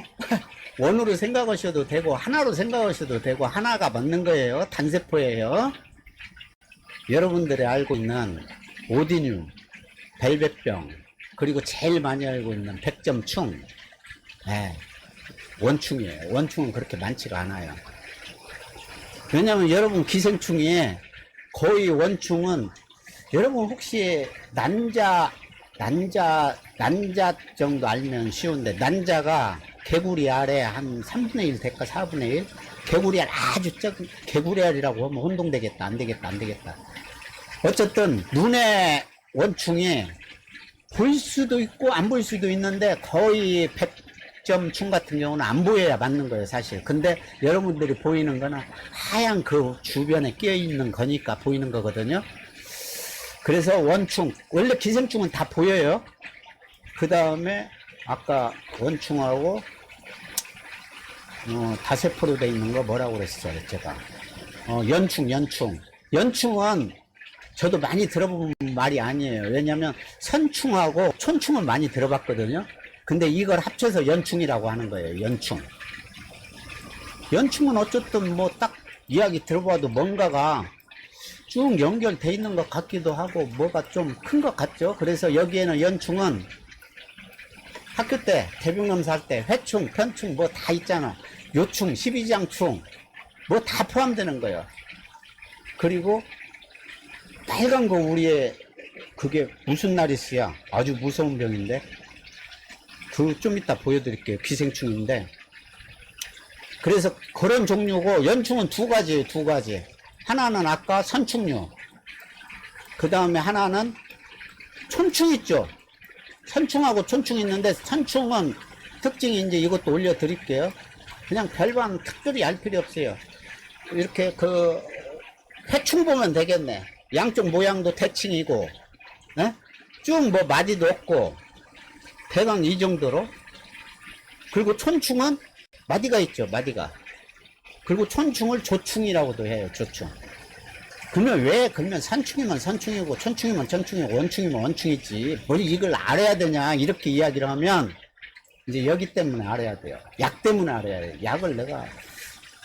원으로 생각하셔도 되고 하나로 생각하셔도 되고 하나가 맞는 거예요. 단세포예요. 여러분들이 알고 있는 오디뇽, 벨벳병, 그리고 제일 많이 알고 있는 백점충, 원충이에요. 원충은 그렇게 많지가 않아요. 왜냐면 여러분 기생충이 거의 원충은 여러분 혹시 난자 정도 알면 쉬운데, 난자가 개구리 알에 한 3분의 1 될까 4분의 1? 개구리 알 아주 적은 개구리 알이라고 하면 혼동되겠다. 안 되겠다. 어쨌든 눈에 원충이 보일 수도 있고 안 보일 수도 있는데 거의 백점충 같은 경우는 안 보여야 맞는 거예요, 사실. 근데 여러분들이 보이는 거는 하얀 그 주변에 끼어 있는 거니까 보이는 거거든요. 그래서 원충, 원래 기생충은 다 보여요. 그 다음에 아까 원충하고 다세포로 돼 있는 거 뭐라고 그랬어요 제가. 연충은 저도 많이 들어본 말이 아니에요. 왜냐면 선충하고 촌충은 많이 들어봤거든요. 근데 이걸 합쳐서 연충이라고 하는 거예요. 연충은 어쨌든 뭐 딱 이야기 들어봐도 뭔가가 쭉 연결돼 있는 것 같기도 하고 뭐가 좀 큰 것 같죠. 그래서 여기에는 연충은 학교 때 대병염사 할 때 회충, 편충 뭐 다 있잖아. 요충, 12장충 뭐 다 포함되는 거예요. 그리고 빨간 거 우리의 그게 무슨 나리스야. 아주 무서운 병인데 그 좀 이따 보여드릴게요. 기생충인데 그래서 그런 종류고 연충은 두 가지. 하나는 아까 선충류, 그 다음에 하나는 촌충 있죠. 선충하고 촌충 있는데 선충은 특징이 이제 이것도 올려드릴게요. 그냥 별반 특별히 알 필요 없어요. 이렇게 그 회충 보면 되겠네. 양쪽 모양도 대칭이고 쭉 뭐 마디도 없고 대강 이 정도로. 그리고 촌충은 마디가 있죠. 마디가. 그리고 촌충을 조충이라고도 해요. 조충. 그러면 선충이면 선충이고 촌충이면 촌충이고 원충이면 원충이지 뭘 이걸 알아야 되냐 이렇게 이야기를 하면 이제 여기 때문에 알아야 돼요. 약 때문에 알아야 돼요. 약을 내가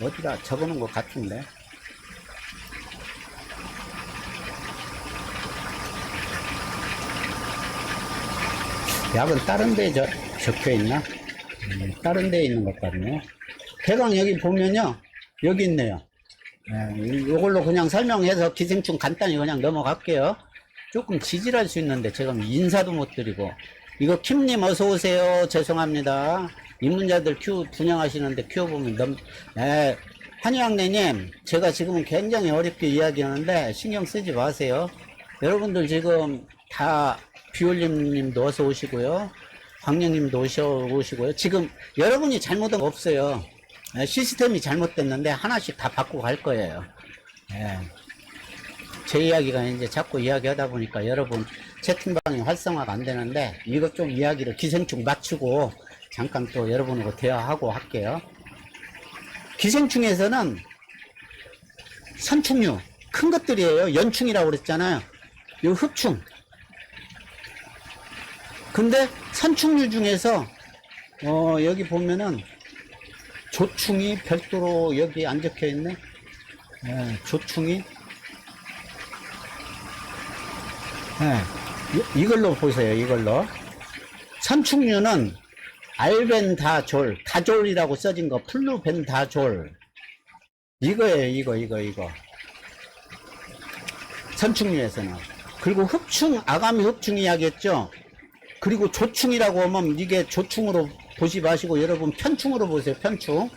어디다 적어놓은 것 같은데 약은 다른 데에 적혀 있나? 다른 데에 있는 것 같네요. 대강 여기 보면요. 여기 있네요. 이걸로 그냥 설명해서 기생충 간단히 그냥 넘어갈게요. 조금 지질할 수 있는데 제가 인사도 못 드리고. 이거 킴님 어서 오세요. 죄송합니다. 입문자들 분양하시는데 키워보면 한의학내님 제가 지금은 굉장히 어렵게 이야기하는데 신경 쓰지 마세요. 여러분들 지금 다 비올림님도 어서 오시고요. 광령님도 오시고요. 지금 여러분이 잘못한 거 없어요. 시스템이 잘못됐는데 하나씩 다 바꾸고 갈 거예요. 제 이야기가 이제 자꾸 이야기하다 보니까 여러분 채팅방이 활성화가 안 되는데 이것 좀 이야기를 기생충 맞추고 잠깐 또 여러분하고 대화하고 할게요. 기생충에서는 선충류 큰 것들이에요. 연충이라고 그랬잖아요. 요 흡충. 근데 선충류 중에서 여기 보면은 조충이 별도로 여기 안 적혀 있네. 조충이 이걸로 보세요. 이걸로 선충류는 알벤다졸, 다졸이라고 써진 거, 플루벤다졸 이거예요. 이거 선충류에서는. 그리고 흡충, 아가미 흡충 이야기했죠. 그리고 조충이라고 하면 이게 조충으로 보지 마시고 여러분 편충으로 보세요. 편충.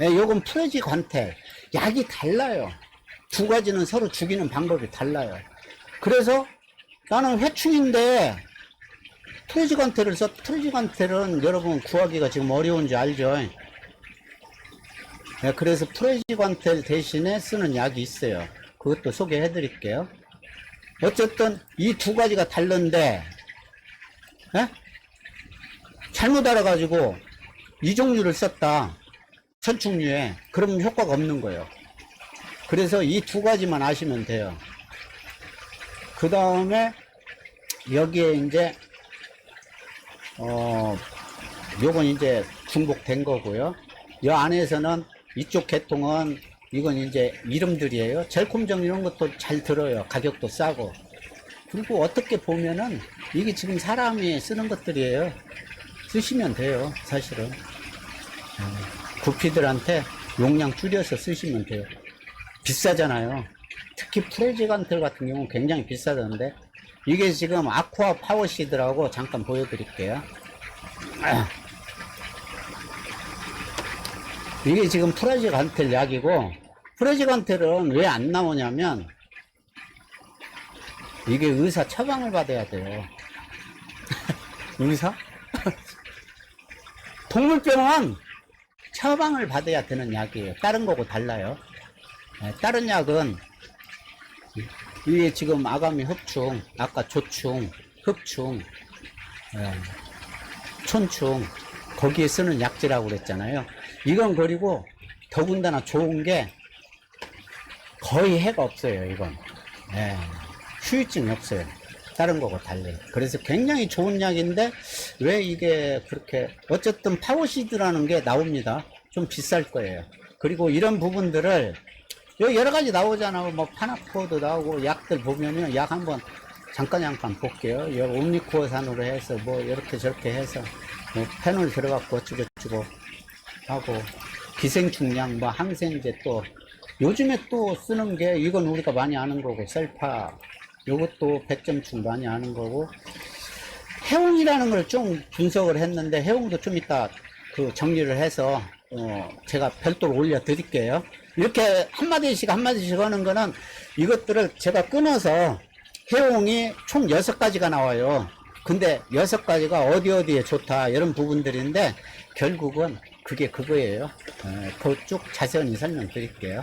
요건 프레지관텔. 약이 달라요. 두 가지는 서로 죽이는 방법이 달라요. 그래서 나는 회충인데 프레지관텔을 프레지관텔은 여러분 구하기가 지금 어려운지 알죠? 그래서 프레지관텔 대신에 쓰는 약이 있어요. 그것도 소개해 드릴게요. 어쨌든 이 두 가지가 다른데 잘못 알아가지고 이 종류를 썼다. 선충류에. 그러면 효과가 없는 거예요. 그래서 이 두 가지만 아시면 돼요. 그 다음에 여기에 이제 요건 이제 중복된 거고요. 이 안에서는 이쪽 계통은 이건 이제 이름들이에요. 젤콤정 이런 것도 잘 들어요. 가격도 싸고. 그리고 어떻게 보면은 이게 지금 사람이 쓰는 것들이에요. 쓰시면 돼요. 사실은 구피들한테 용량 줄여서 쓰시면 돼요. 비싸잖아요. 특히 프레지간틀 같은 경우는 굉장히 비싸던데 이게 지금 아쿠아 파워시드라고 잠깐 보여드릴게요. 이게 지금 프레지간틀 약이고 프레지간틀은 왜 안 나오냐면 이게 의사 처방을 받아야 돼요. 의사? 동물병원 처방을 받아야 되는 약이에요. 다른 거고 달라요. 다른 약은 이게 지금 아가미 흡충, 아까 조충, 흡충, 유기촌충 거기에 쓰는 약재라고 그랬잖아요. 이건 그리고 더군다나 좋은 게 거의 해가 없어요. 이건 예, 후유증이 없어요. 다른 거고 달리. 그래서 굉장히 좋은 약인데 왜 이게 그렇게 어쨌든 파워시드라는 게 나옵니다. 좀 비쌀 거예요. 그리고 이런 부분들을 여러 가지 나오잖아요. 뭐 파나코도 나오고 약들 보면요. 약 한번 잠깐 볼게요. 여기 옴니코어산으로 해서 뭐 이렇게 저렇게 해서 뭐 페놀 들어갔고 어쩌고저쩌고 하고 기생충약 뭐 항생제 또 요즘에 또 쓰는 게 이건 우리가 많이 아는 거고 셀파 요것도 백점충 많이 아는 거고 해웅이라는 걸 좀 분석을 했는데 해웅도 좀 이따 그 정리를 해서 제가 별도로 올려 드릴게요. 이렇게 한마디씩 하는 거는 이것들을 제가 끊어서 해웅이 총 6가지가 나와요. 근데 6가지가 어디에 좋다 이런 부분들인데 결국은 그게 그거예요. 그거 쭉 자세히 설명드릴게요.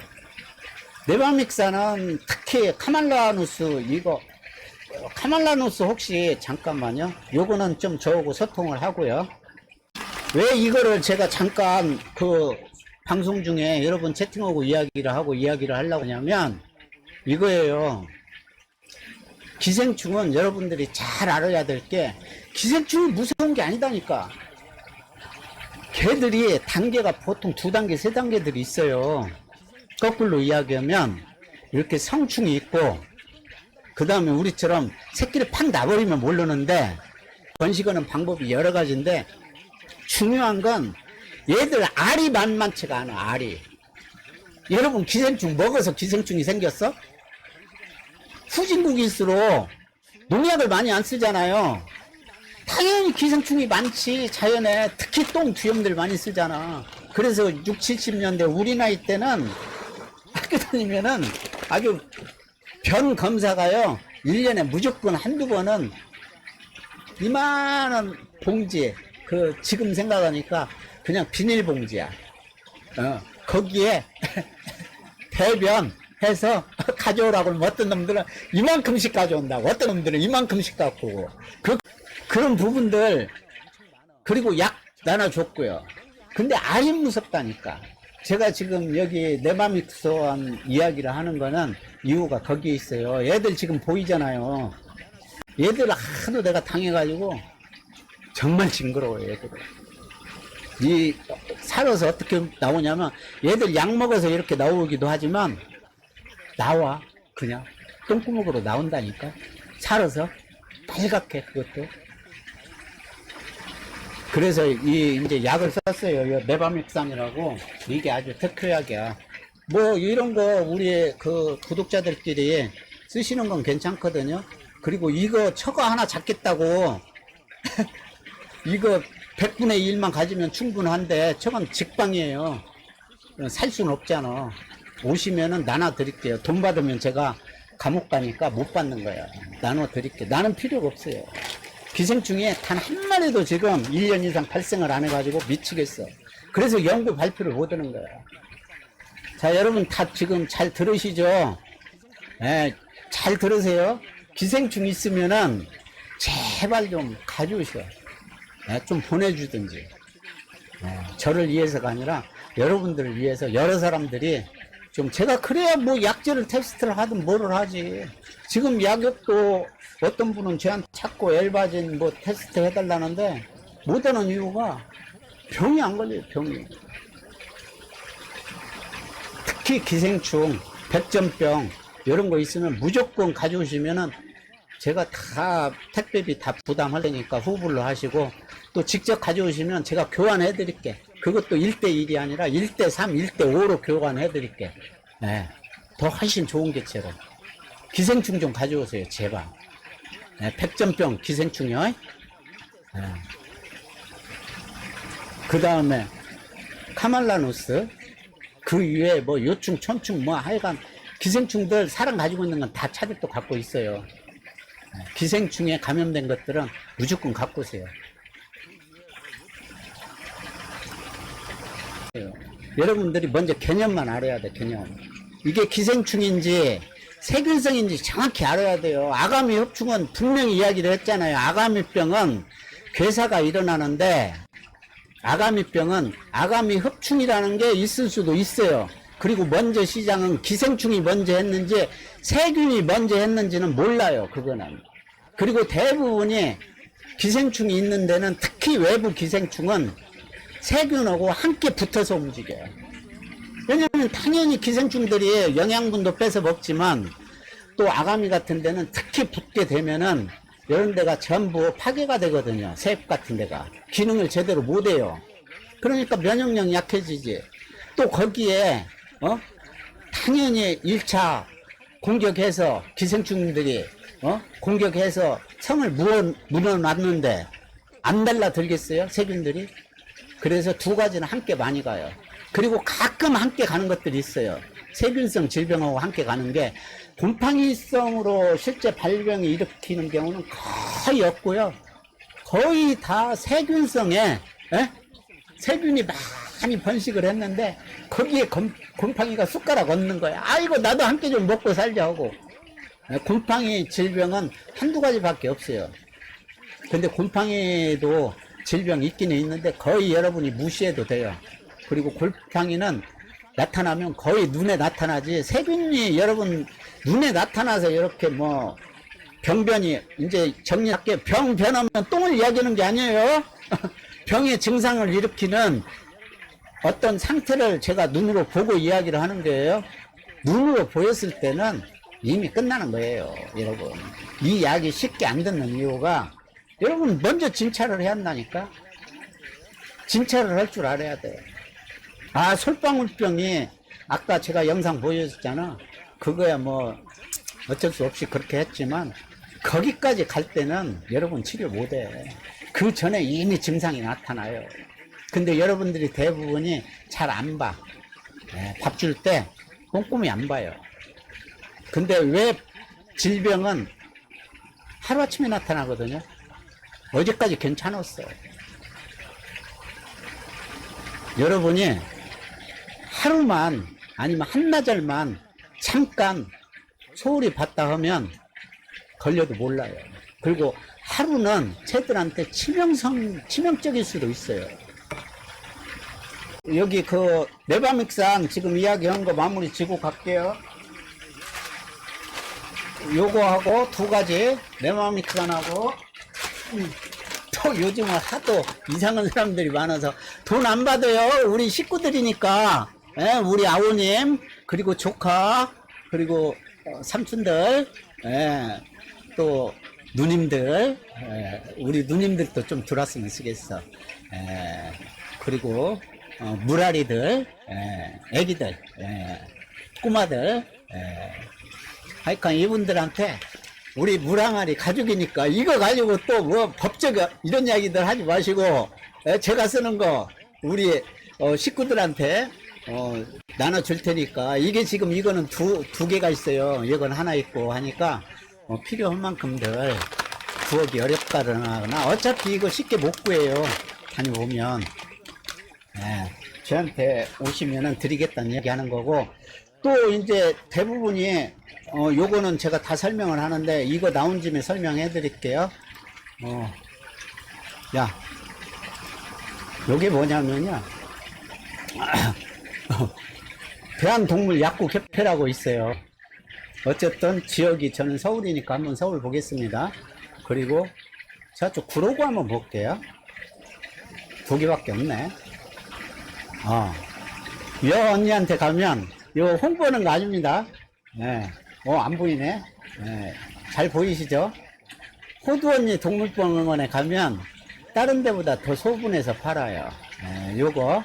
네바믹사는 특히 카말라누스 이거 카말라누스 혹시 잠깐만요. 요거는 좀 저하고 소통을 하고요. 왜 이거를 제가 잠깐 그 방송 중에 여러분 채팅하고 이야기를 하려고 하냐면 이거예요. 기생충은 여러분들이 잘 알아야 될 게 기생충이 무서운 게 아니다니까. 걔들이 단계가 보통 2단계 3단계들이 있어요. 거꾸로 이야기하면 이렇게 성충이 있고 그 다음에 우리처럼 새끼를 팍 놔버리면 모르는데 번식하는 방법이 여러 가지인데 중요한 건 얘들 알이 만만치가 않아. 알이 여러분 기생충 먹어서 기생충이 생겼어? 후진국일수록 농약을 많이 안 쓰잖아요. 당연히 기생충이 많지. 자연에 특히 똥두염들 많이 쓰잖아. 그래서 60, 70년대 우리 나이 때는 학교 다니면은 아주 변 검사가요 1년에 무조건 한두 번은 이만한 봉지 그 지금 생각하니까 그냥 비닐봉지야. 거기에 대변 해서 가져오라고 하면 어떤 놈들은 이만큼씩 가져온다고 어떤 놈들은 이만큼씩 갖고 오고 그런 부분들 그리고 약 나눠줬고요. 근데 알이 무섭다니까. 제가 지금 여기 네바믹스한 이야기를 하는 거는 이유가 거기에 있어요. 얘들 지금 보이잖아요. 얘들 하도 내가 당해가지고 정말 징그러워요. 얘들 이 살아서 어떻게 나오냐면 얘들 약 먹어서 이렇게 나오기도 하지만 나와 그냥 똥구멍으로 나온다니까. 살아서 빨갛게 그것도. 그래서 이제 약을 썼어요. 네바믹산이라고. 이게 아주 특효약이야. 뭐 이런 거 우리 그 구독자들끼리 쓰시는 건 괜찮거든요. 그리고 이거 처거 하나 잡겠다고 이거 100분의 1만 가지면 충분한데 저건 직방이에요. 살 수는 없잖아. 오시면은 나눠 드릴게요. 돈 받으면 제가 감옥 가니까 못 받는 거야. 나눠 드릴게요. 나는 필요가 없어요. 기생충이 단 한 마리도 지금 1년 이상 발생을 안 해가지고 미치겠어. 그래서 연구 발표를 못 하는 거야. 자, 여러분 다 지금 잘 들으시죠? 네, 잘 들으세요. 기생충 있으면은 제발 좀 가져오셔. 네, 좀 보내주든지. 네, 저를 위해서가 아니라 여러분들을 위해서 여러 사람들이 좀 제가 그래야 뭐 약제를 테스트를 하든 뭐를 하지. 지금 약역도 어떤 분은 저한테 자꾸 엘바진 뭐 테스트 해달라는데 못하는 이유가 병이 안 걸려요. 병이. 특히 기생충, 백전병 이런 거 있으면 무조건 가져오시면은 제가 다 택배비 다 부담할 테니까 후불로 하시고 또 직접 가져오시면 제가 교환해 드릴게. 그것도 1대1이 아니라 1대3, 1대5로 교환해 드릴게. 네. 더 훨씬 좋은 개체로. 기생충 좀 가져오세요. 제발. 네. 백전병 기생충이요. 네. 그 다음에 카말라누스 그 위에 뭐 요충, 천충 뭐 하여간 기생충들 사람 가지고 있는 건 다 차들도 갖고 있어요. 네. 기생충에 감염된 것들은 무조건 갖고 오세요. 여러분들이 먼저 개념만 알아야 돼. 개념. 이게 기생충인지 세균성인지 정확히 알아야 돼요. 아가미 흡충은 분명히 이야기를 했잖아요. 아가미병은 괴사가 일어나는데 아가미병은 아가미 흡충이라는 게 있을 수도 있어요. 그리고 먼저 시장은 기생충이 먼저 했는지 세균이 먼저 했는지는 몰라요. 그거는. 그리고 대부분이 기생충이 있는 데는 특히 외부 기생충은 세균하고 함께 붙어서 움직여요. 왜냐면 당연히 기생충들이 영양분도 뺏어 먹지만 또 아가미 같은 데는 특히 붙게 되면은 이런 데가 전부 파괴가 되거든요. 색 같은 데가 기능을 제대로 못해요. 그러니까 면역력이 약해지지. 또 거기에 당연히 1차 공격해서 기생충들이 공격해서 성을 물어놨는데 안 달라들겠어요? 세균들이? 그래서 두 가지는 함께 많이 가요. 그리고 가끔 함께 가는 것들이 있어요. 세균성 질병하고 함께 가는 게 곰팡이성으로 실제 발병이 일으키는 경우는 거의 없고요. 거의 다 세균성에 세균이 많이 번식을 했는데 거기에 곰팡이가 숟가락 얹는 거야. 아이고 나도 함께 좀 먹고 살자 하고. 곰팡이 질병은 한두 가지밖에 없어요. 근데 곰팡이도 질병이 있기는 있는데 거의 여러분이 무시해도 돼요. 그리고 곰팡이는 나타나면 거의 눈에 나타나지 세균이 여러분 눈에 나타나서 이렇게 뭐 병변이 이제 정리할게 병 변하면 똥을 이야기하는 게 아니에요. 병의 증상을 일으키는 어떤 상태를 제가 눈으로 보고 이야기를 하는 거예요. 눈으로 보였을 때는 이미 끝나는 거예요. 여러분 이 약이 쉽게 안 듣는 이유가 여러분 먼저 진찰을 해야 한다니까. 진찰을 할 줄 알아야 돼요. 아 솔방울병이 아까 제가 영상 보여줬잖아. 그거야 뭐 어쩔 수 없이 그렇게 했지만 거기까지 갈 때는 여러분 치료 못해. 그 전에 이미 증상이 나타나요. 근데 여러분들이 대부분이 잘 안 봐. 밥 줄 때 꼼꼼히 안 봐요. 근데 왜 질병은 하루아침에 나타나거든요. 어제까지 괜찮았어요. 여러분이 하루만 아니면 한나절만 잠깐 소홀히 봤다 하면 걸려도 몰라요. 그리고 하루는 쟤들한테 치명적일 수도 있어요. 여기 그 네바믹산 지금 이야기한 거 마무리 지고 갈게요. 요거하고 두 가지 네바믹산하고 또 요즘은 하도 이상한 사람들이 많아서 돈 안 받아요. 우리 식구들이니까. 우리 아우님 그리고 조카 그리고 삼촌들 또 누님들 우리 누님들도 좀 들어왔으면 쓰겠어. 그리고 물아리들 애기들 꼬마들 하여간 이분들한테 우리 물항아리 가족이니까 이거 가지고 또 뭐 법적 이런 이야기들 하지 마시고 제가 쓰는 거 우리 식구들한테 나눠줄 테니까 이게 지금 이거는 두 개가 있어요. 이건 하나 있고 하니까 필요한 만큼들 구하기 어렵다거나 어차피 이거 쉽게 못 구해요. 다녀보면 저한테 오시면은 드리겠다는 얘기 하는 거고 또 이제 대부분이 요거는 제가 다 설명을 하는데 이거 나온 김에 설명해 드릴게요. 야 요게 뭐냐면요 대한동물약국협회라고 있어요. 어쨌든 지역이 저는 서울이니까 한번 서울 보겠습니다. 그리고 저쪽 구로구 한번 볼게요. 두 개밖에 없네. 여 언니한테 가면 요 홍보하는 거 아닙니다. 안 보이네. 잘 보이시죠? 호두 언니 동물병원에 가면 다른 데보다 더 소분해서 팔아요. 요거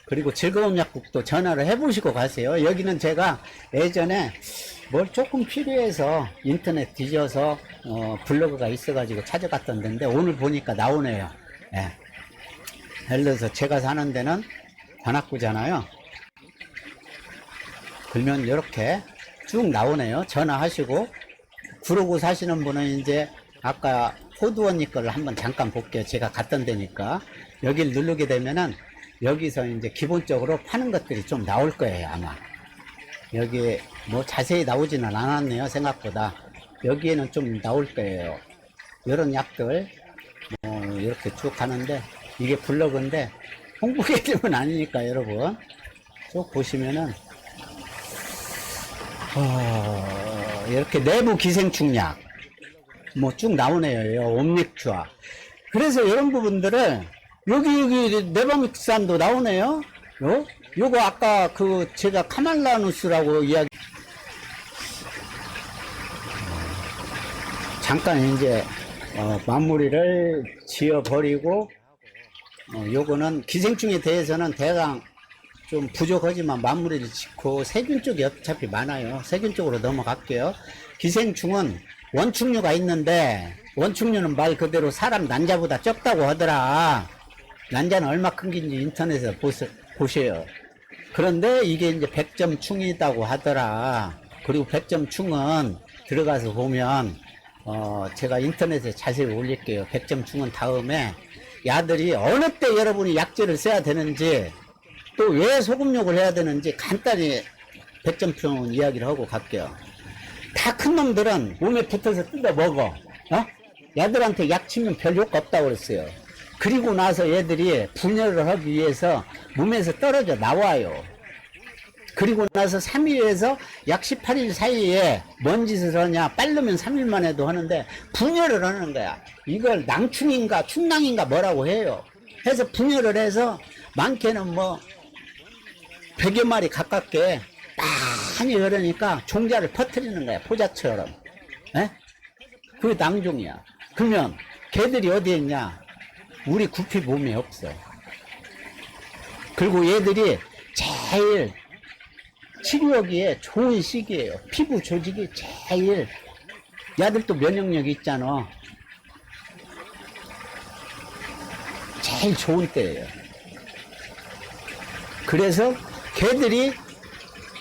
그리고 즐거운 약국도 전화를 해보시고 가세요. 여기는 제가 예전에 뭘 조금 필요해서 인터넷 뒤져서 블로그가 있어가지고 찾아갔던 데인데 오늘 보니까 나오네요. 예를 들어서 제가 사는 데는 관악구잖아요. 그러면 이렇게 쭉 나오네요. 전화하시고 구로구 사시는 분은 이제 아까 호두 언니 거를 한번 잠깐 볼게요. 제가 갔던 데니까 여기를 누르게 되면은 여기서 이제 기본적으로 파는 것들이 좀 나올 거예요. 아마 여기 뭐 자세히 나오지는 않았네요. 생각보다 여기에는 좀 나올 거예요. 이런 약들 이렇게 이렇게 쭉 가는데 이게 블로그인데 홍보기 때문 아니니까 여러분 쭉 보시면은 이렇게 내부 기생충약 뭐 쭉 나오네요. 옴닉주아. 그래서 이런 부분들을 여기 네바믹산도 나오네요. 요거 아까 그 제가 카말라누스라고 이야기 잠깐 이제 마무리를 지어 버리고 요거는 기생충에 대해서는 대강 좀 부족하지만 마무리를 짓고 세균 쪽이 어차피 많아요. 세균 쪽으로 넘어갈게요. 기생충은 원충류가 있는데 원충류는 말 그대로 사람 난자보다 적다고 하더라. 난자는 얼마 큰 긴지 인터넷에서 보세요. 그런데 이게 이제 백점충이라고 하더라. 그리고 백점충은 들어가서 보면 제가 인터넷에 자세히 올릴게요. 백점충은 다음에 야들이 어느 때 여러분이 약재를 써야 되는지 또 왜 소금욕을 해야 되는지 간단히 백점충 이야기를 하고 갈게요. 다 큰 놈들은 몸에 붙어서 뜯어 먹어. 야들한테 약 치면 별 효과 없다고 그랬어요. 그리고 나서 얘들이 분열을 하기 위해서 몸에서 떨어져 나와요. 그리고 나서 3일에서 약 18일 사이에 뭔 짓을 하냐, 빠르면 3일만 해도 하는데 분열을 하는 거야. 이걸 낭충인가 충낭인가 뭐라고 해요. 해서 분열을 해서 많게는 뭐 100여 마리 가깝게 많이 흐르니까 종자를 퍼뜨리는 거야. 포자처럼. 그게 낭종이야. 그러면 걔들이 어디에 있냐? 우리 구피 몸에 없어. 그리고 얘들이 제일 치료하기에 좋은 시기예요. 피부 조직이 제일, 야들도 면역력이 있잖아. 제일 좋은 때예요. 그래서 걔들이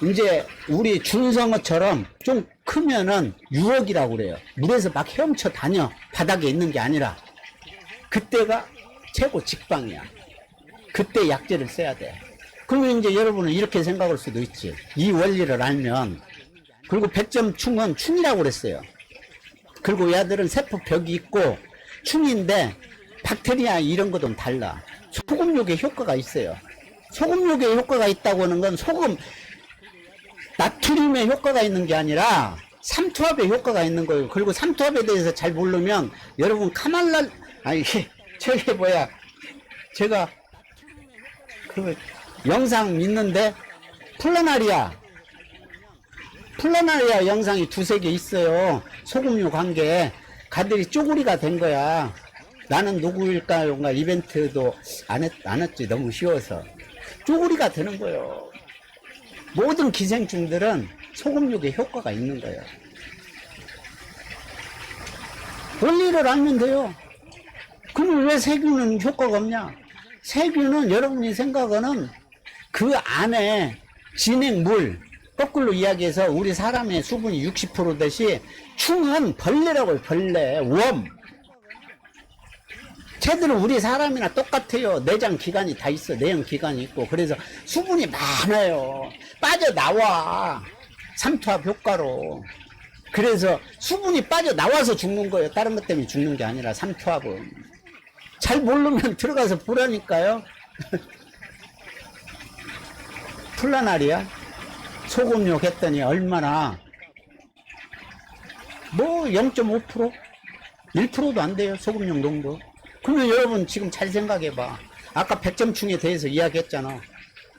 이제 우리 준성어처럼 좀 크면은 유억이라고 그래요. 물에서 막 헤엄쳐 다녀. 바닥에 있는 게 아니라. 그때가 최고 직방이야. 그때 약재를 써야 돼. 그러면 이제 여러분은 이렇게 생각할 수도 있지. 이 원리를 알면. 그리고 백점충은 충이라고 그랬어요. 그리고 얘들은 세포벽이 있고 충인데 박테리아 이런 거좀 달라. 소금욕에 효과가 있어요. 소금욕에 효과가 있다고 하는 건 소금, 나트륨에 효과가 있는 게 아니라 삼투압에 효과가 있는 거예요. 그리고 삼투압에 대해서 잘 모르면 여러분 저게 뭐야. 제가 그 영상 있는데 플라나리아 영상이 2-3개 있어요. 소금류 관계 가들이 쪼구리가 된 거야. 나는 누구일까요? 이벤트도 안 했지. 너무 쉬워서 쪼구리가 되는 거예요. 모든 기생충들은 소금육에 효과가 있는 거예요. 원리를 알면 돼요. 그럼 왜 세균은 효과가 없냐? 세균은 여러분이 생각하는 그 안에 진액물, 거꾸로 이야기해서 우리 사람의 수분이 60%듯이 충은 벌레라고 해요. 벌레, 웜. 쟤들은 우리 사람이나 똑같아요. 내장 기관이 다 있어. 내연 기관이 있고. 그래서 수분이 많아요. 빠져나와. 삼투압 효과로. 그래서 수분이 빠져나와서 죽는 거예요. 다른 것 때문에 죽는 게 아니라 삼투압은. 잘 모르면 들어가서 보라니까요. 플라나리아 소금욕 했더니 얼마나 뭐 0.5%? 1%도 안 돼요. 소금욕 농도. 그러면 여러분 지금 잘 생각해봐. 아까 백점충에 대해서 이야기했잖아.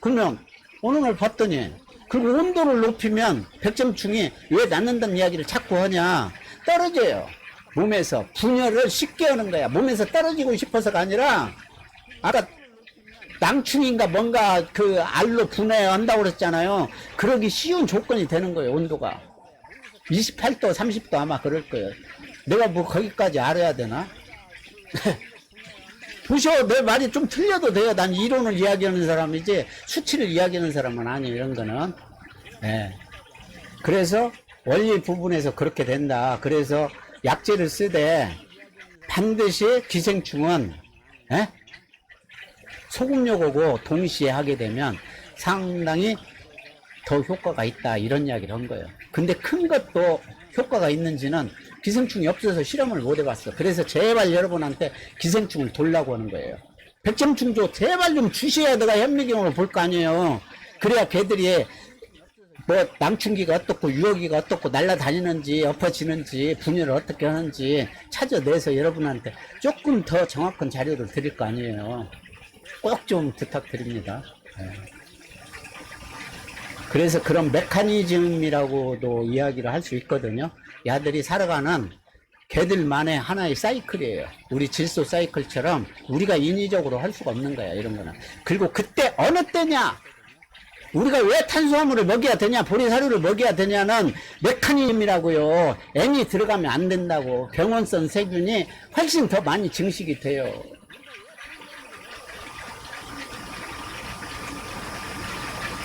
그러면 어느 날 봤더니 그리고 온도를 높이면 백점충이 왜 낫는다는 이야기를 자꾸 하냐. 떨어져요. 몸에서 분열을 쉽게 하는 거야. 몸에서 떨어지고 싶어서가 아니라 아까 낭충인가 뭔가 그 알로 분해한다고 그랬잖아요. 그러기 쉬운 조건이 되는 거예요. 온도가 28도 30도 아마 그럴 거예요. 내가 뭐 거기까지 알아야 되나? 보셔. 내 말이 좀 틀려도 돼요. 난 이론을 이야기하는 사람이지 수치를 이야기하는 사람은 아니에요. 이런 거는. 그래서 원리 부분에서 그렇게 된다. 그래서 약재를 쓰되 반드시 기생충은 소금욕하고 동시에 하게 되면 상당히 더 효과가 있다 이런 이야기를 한 거예요. 근데 큰 것도 효과가 있는지는 기생충이 없어서 실험을 못 해봤어. 그래서 제발 여러분한테 기생충을 돌라고 하는 거예요. 백점충조 제발 좀 주셔야 내가 현미경으로 볼 거 아니에요. 그래야 걔들이 뭐 낭충기가 어떻고 유효기가 어떻고 날아다니는지 엎어지는지 분열을 어떻게 하는지 찾아내서 여러분한테 조금 더 정확한 자료를 드릴 거 아니에요. 꼭 좀 부탁드립니다. 네. 그래서 그런 메커니즘이라고도 이야기를 할 수 있거든요. 야들이 살아가는 걔들만의 하나의 사이클이에요. 우리 질소 사이클처럼 우리가 인위적으로 할 수가 없는 거야, 이런 거는. 그리고 그때 어느 때냐? 우리가 왜 탄수화물을 먹여야 되냐, 보리사료를 먹여야 되냐는 메커니즘이라고요. N이 들어가면 안 된다고. 병원성 세균이 훨씬 더 많이 증식이 돼요.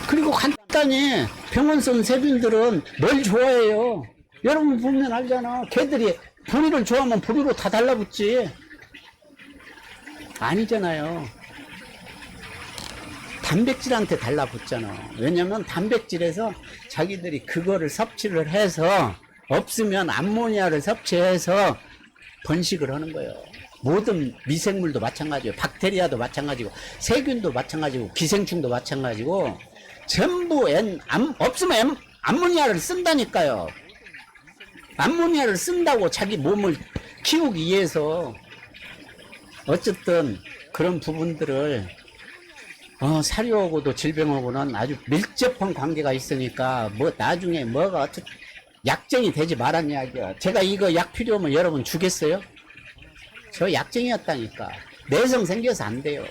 그리고 간단히 병원성 세균들은 뭘 좋아해요? 여러분 보면 알잖아. 걔들이 보리를 좋아하면 보리로 다 달라붙지. 아니잖아요. 단백질한테 달라붙잖아. 왜냐면 단백질에서 자기들이 그거를 섭취를 해서 없으면 암모니아를 섭취해서 번식을 하는 거예요. 모든 미생물도 마찬가지고 박테리아도 마찬가지고 세균도 마찬가지고 기생충도 마찬가지고 전부 없으면 암모니아를 쓴다니까요. 암모니아를 쓴다고 자기 몸을 키우기 위해서. 어쨌든 그런 부분들을 사료하고도 질병하고는 아주 밀접한 관계가 있으니까 뭐 나중에 뭐가 약쟁이 되지 말란 이야기야. 제가 이거 약 필요하면 여러분 주겠어요? 저 약쟁이였다니까. 내성 생겨서 안 돼요.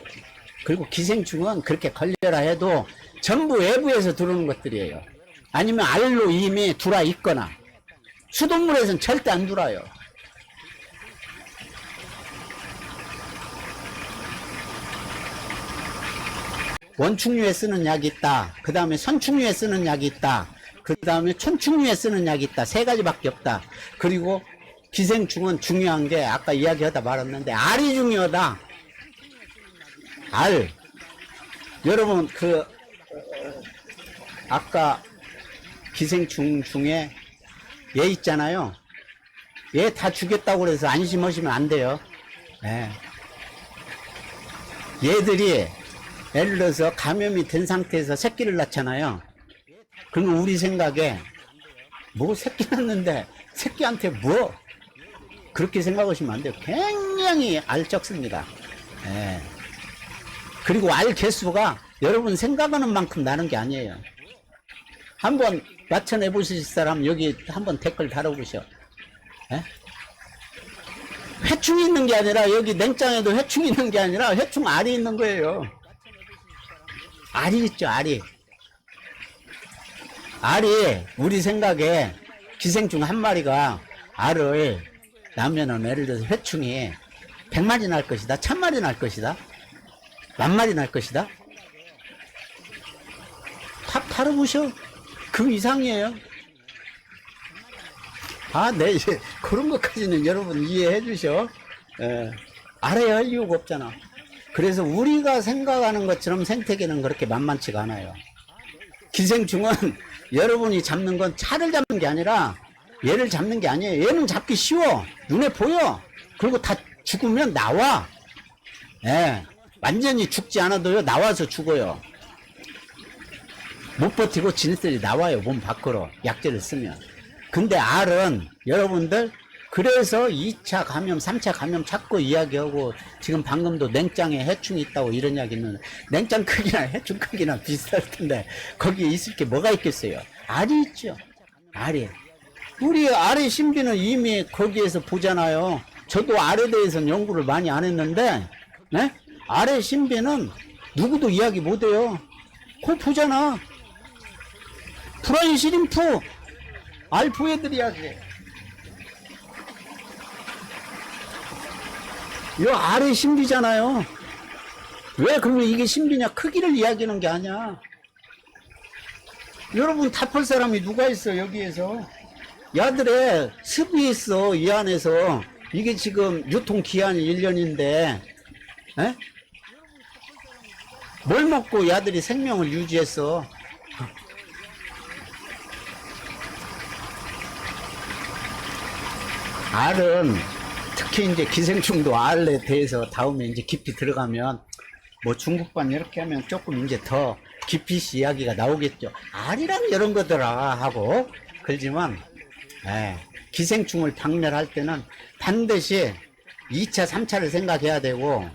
그리고 기생충은 그렇게 걸려라 해도 전부 외부에서 들어오는 것들이에요. 아니면 알로 이미 들어와 있거나 수돗물에서는 절대 안 들어와요. 원충류에 쓰는 약이 있다. 그 다음에 선충류에 쓰는 약이 있다. 그 다음에 촌충류에 쓰는 약이 있다. 세 가지밖에 없다. 그리고 기생충은 중요한 게 아까 이야기하다 말았는데 알이 중요하다. 알. 여러분 아까 기생충 중에 얘 있잖아요. 얘 다 죽였다고 그래서 안심하시면 안 돼요. 네. 얘들이 예를 들어서 감염이 된 상태에서 새끼를 낳잖아요. 그러면 우리 생각에 뭐 새끼 낳는데 새끼한테 뭐 그렇게 생각하시면 안 돼요. 굉장히 알적습니다. 네. 그리고 알 개수가 여러분 생각하는 만큼 나는 게 아니에요. 한번 맞춰내 보실 사람 여기 한번 댓글 달아보셔. 네? 회충이 있는 게 아니라 여기 냉장에도 회충이 있는 게 아니라 회충 알이 있는 거예요. 알이 있죠, 알이. 알이 우리 생각에 기생충 한 마리가 알을 낳으면은 예를 들어서 회충이 100마리 날 것이다, 1000마리 날 것이다, 10,000마리 날 것이다. 다 다뤄보셔. 그 이상이에요. 네, 이제 그런 것까지는 여러분 이해해 주셔. 알아야 할 이유가 없잖아. 그래서 우리가 생각하는 것처럼 생태계는 그렇게 만만치가 않아요. 기생충은 여러분이 잡는 건 차를 잡는 게 아니라 얘를 잡는 게 아니에요. 얘는 잡기 쉬워. 눈에 보여. 그리고 다 죽으면 나와. 완전히 죽지 않아도요, 나와서 죽어요. 못 버티고 지네들이 나와요, 몸 밖으로. 약제를 쓰면. 근데 알은 여러분들 그래서 2차 감염, 3차 감염 자꾸 이야기하고 지금 방금도 냉장에 해충이 있다고 이런 이야기는 냉장 크기나 해충 크기나 비슷할 텐데 거기에 있을 게 뭐가 있겠어요? 알이 있죠. 알이. 우리 알의 신비는 이미 거기에서 보잖아요. 저도 알에 대해서는 연구를 많이 안 했는데 네? 알의 신비는 누구도 이야기 못해요. 그거 보잖아. 프라이 시림프 알포애들 이야기. 이 알의 신비잖아요. 왜 그러면 이게 신비냐? 크기를 이야기하는 게 아니야. 여러분 답할 사람이 누가 있어 여기에서. 야들의 습이 있어 이 안에서. 이게 지금 유통기한이 1년인데 뭘 먹고 야들이 생명을 유지했어? 알은 특히 이제 기생충도 알에 대해서 다음에 이제 깊이 들어가면 뭐 중국반 이렇게 하면 조금 이제 더 깊이 이야기가 나오겠죠. 알이란 이런 거더라 하고 그러지만 기생충을 박멸할 때는 반드시 2차, 3차를 생각해야 되고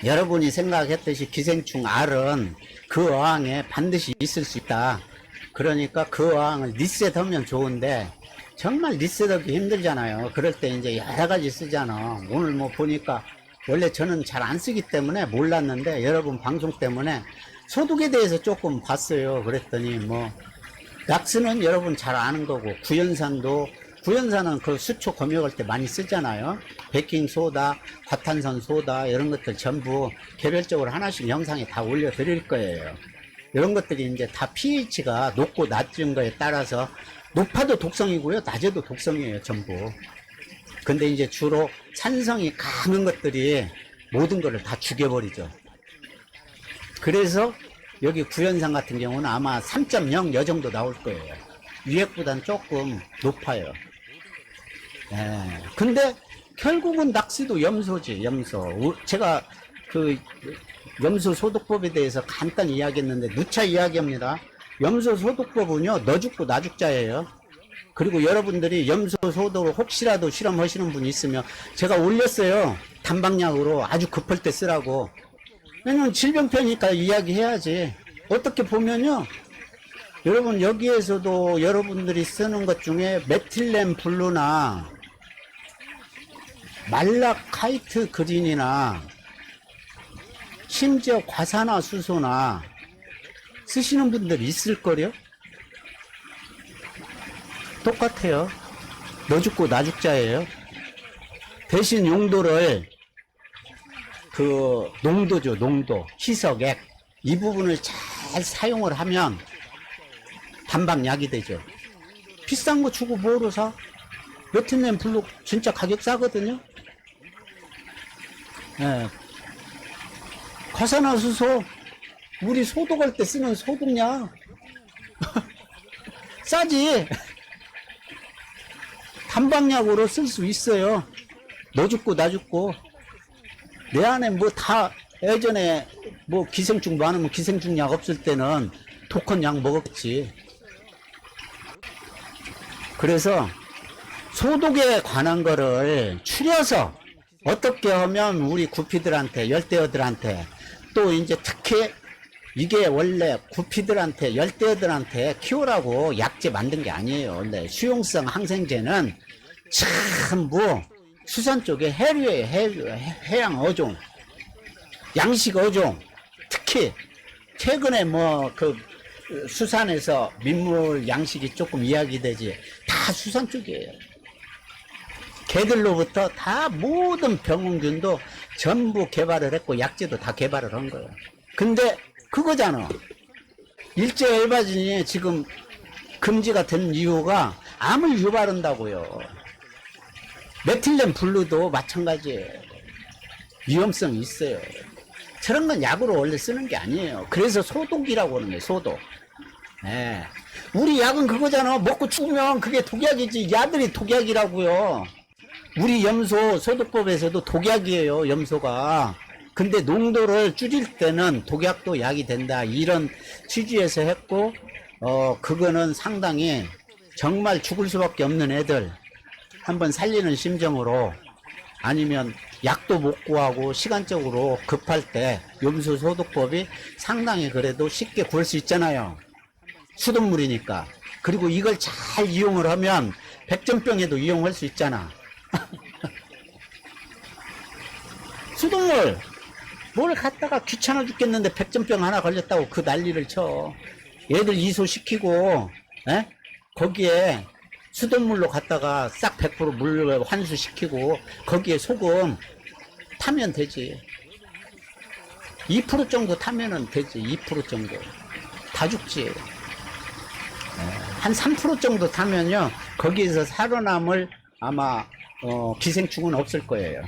여러분이 생각했듯이 기생충 알은 그 어항에 반드시 있을 수 있다. 그러니까 그 어항을 리셋하면 좋은데 정말 리셋하기 힘들잖아요. 그럴 때 이제 여러 가지 쓰잖아. 오늘 뭐 보니까 원래 저는 잘 안 쓰기 때문에 몰랐는데 여러분 방송 때문에 소독에 대해서 조금 봤어요. 그랬더니 뭐 낙스는 여러분 잘 아는 거고 구연산은 그 수초 검역할 때 많이 쓰잖아요. 베이킹 소다, 과탄산 소다 이런 것들 전부 개별적으로 하나씩 영상에 다 올려 드릴 거예요. 이런 것들이 이제 다 pH가 높고 낮은 거에 따라서 높아도 독성이고요, 낮에도 독성이에요, 전부. 근데 이제 주로 산성이 강한 것들이 모든 것을 다 죽여버리죠. 그래서 여기 구연산 같은 경우는 아마 3.0 여 정도 나올 거예요. 유액보단 조금 높아요. 근데 결국은 낚시도 염소지, 염소. 제가 그 염소 소독법에 대해서 간단히 이야기했는데 누차 이야기합니다. 염소 소독법은요, 너 죽고 나 죽자예요. 그리고 여러분들이 염소 소독을 혹시라도 실험하시는 분이 있으면 제가 올렸어요. 단방약으로 아주 급할 때 쓰라고. 왜냐면 질병편이니까 이야기해야지. 어떻게 보면요, 여러분 여기에서도 여러분들이 쓰는 것 중에 메틸렌 블루나 말라카이트 그린이나 심지어 과산화수소나 쓰시는 분들이 있을걸요? 똑같아요. 너 죽고 나 죽자예요. 대신 용도를 그 농도죠, 농도, 희석액 이 부분을 잘 사용을 하면 단방약이 되죠. 비싼 거 주고 뭐로 사? 메틸렌 블루 진짜 가격 싸거든요. 과산화수소 우리 소독할 때 쓰는 소독약 싸지. 단방약으로 쓸 수 있어요. 너 죽고 나 죽고. 내 안에 뭐 다 예전에 뭐 기생충 많으면 기생충 약 없을 때는 독한 약 먹었지. 그래서 소독에 관한 거를 추려서 어떻게 하면 우리 구피들한테, 열대어들한테, 또 이제 특히 이게 원래 구피들한테, 열대어들한테 키우라고 약제 만든 게 아니에요. 원래 수용성 항생제는 전부 수산 쪽에 해류예요. 해양 어종, 양식 어종. 특히 최근에 뭐 그 수산에서 민물 양식이 조금 이야기되지, 다 수산 쪽이에요. 개들로부터 다 모든 병원균도 전부 개발을 했고 약제도 다 개발을 한 거예요. 근데 그거잖아. 일제 엘바진이 지금 금지가 된 이유가 암을 유발한다고요. 메틸렌 블루도 마찬가지예요. 위험성이 있어요. 저런 건 약으로 원래 쓰는 게 아니에요. 그래서 소독이라고 하는 거예요, 소독. 우리 약은 그거잖아. 먹고 죽으면 그게 독약이지. 야들이 독약이라고요. 우리 염소 소독법에서도 독약이에요, 염소가. 근데 농도를 줄일 때는 독약도 약이 된다, 이런 취지에서 했고, 그거는 상당히 정말 죽을 수밖에 없는 애들 한번 살리는 심정으로, 아니면 약도 못 구하고 시간적으로 급할 때 염소 소독법이 상당히 그래도 쉽게 구할 수 있잖아요. 수돗물이니까. 그리고 이걸 잘 이용을 하면 백전병에도 이용할 수 있잖아. 수돗물 뭘 갖다가 귀찮아 죽겠는데 백전병 하나 걸렸다고 그 난리를 쳐. 얘들 이소시키고 거기에 수돗물로 갖다가 싹 100% 물 환수시키고 거기에 소금 타면 되지. 2% 정도 타면은 되지. 2% 정도 다 죽지. 한 3% 정도 타면요, 거기에서 살아남을 아마 기생충은 없을 거예요.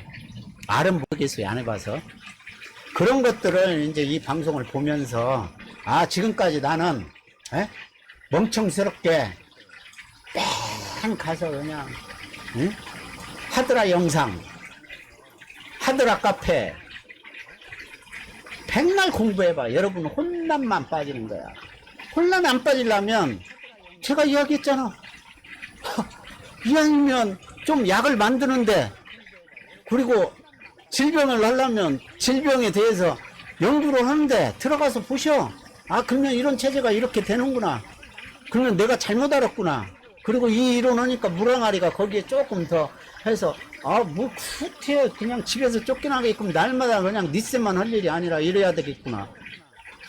알은 모르겠어요, 안 해봐서. 그런 것들을 이제 이 방송을 보면서, 아, 지금까지 나는 멍청스럽게 뺑 가서 그냥 하드라 영상, 하드라 카페, 백날 공부해봐. 여러분 혼란만 빠지는 거야. 혼란 안 빠지려면 제가 이야기했잖아. 이왕이면 좀 약을 만드는데, 그리고 질병을 하려면 질병에 대해서 연구를 하는데 들어가서 보셔. 아, 그러면 이런 체제가 이렇게 되는구나. 그러면 내가 잘못 알았구나. 그리고 이 이론하니까 물항아리가 거기에 조금 더 해서, 아, 뭐, 후퇴 그냥 집에서 쫓겨나게끔 날마다 그냥 니쌤만 할 일이 아니라 이래야 되겠구나.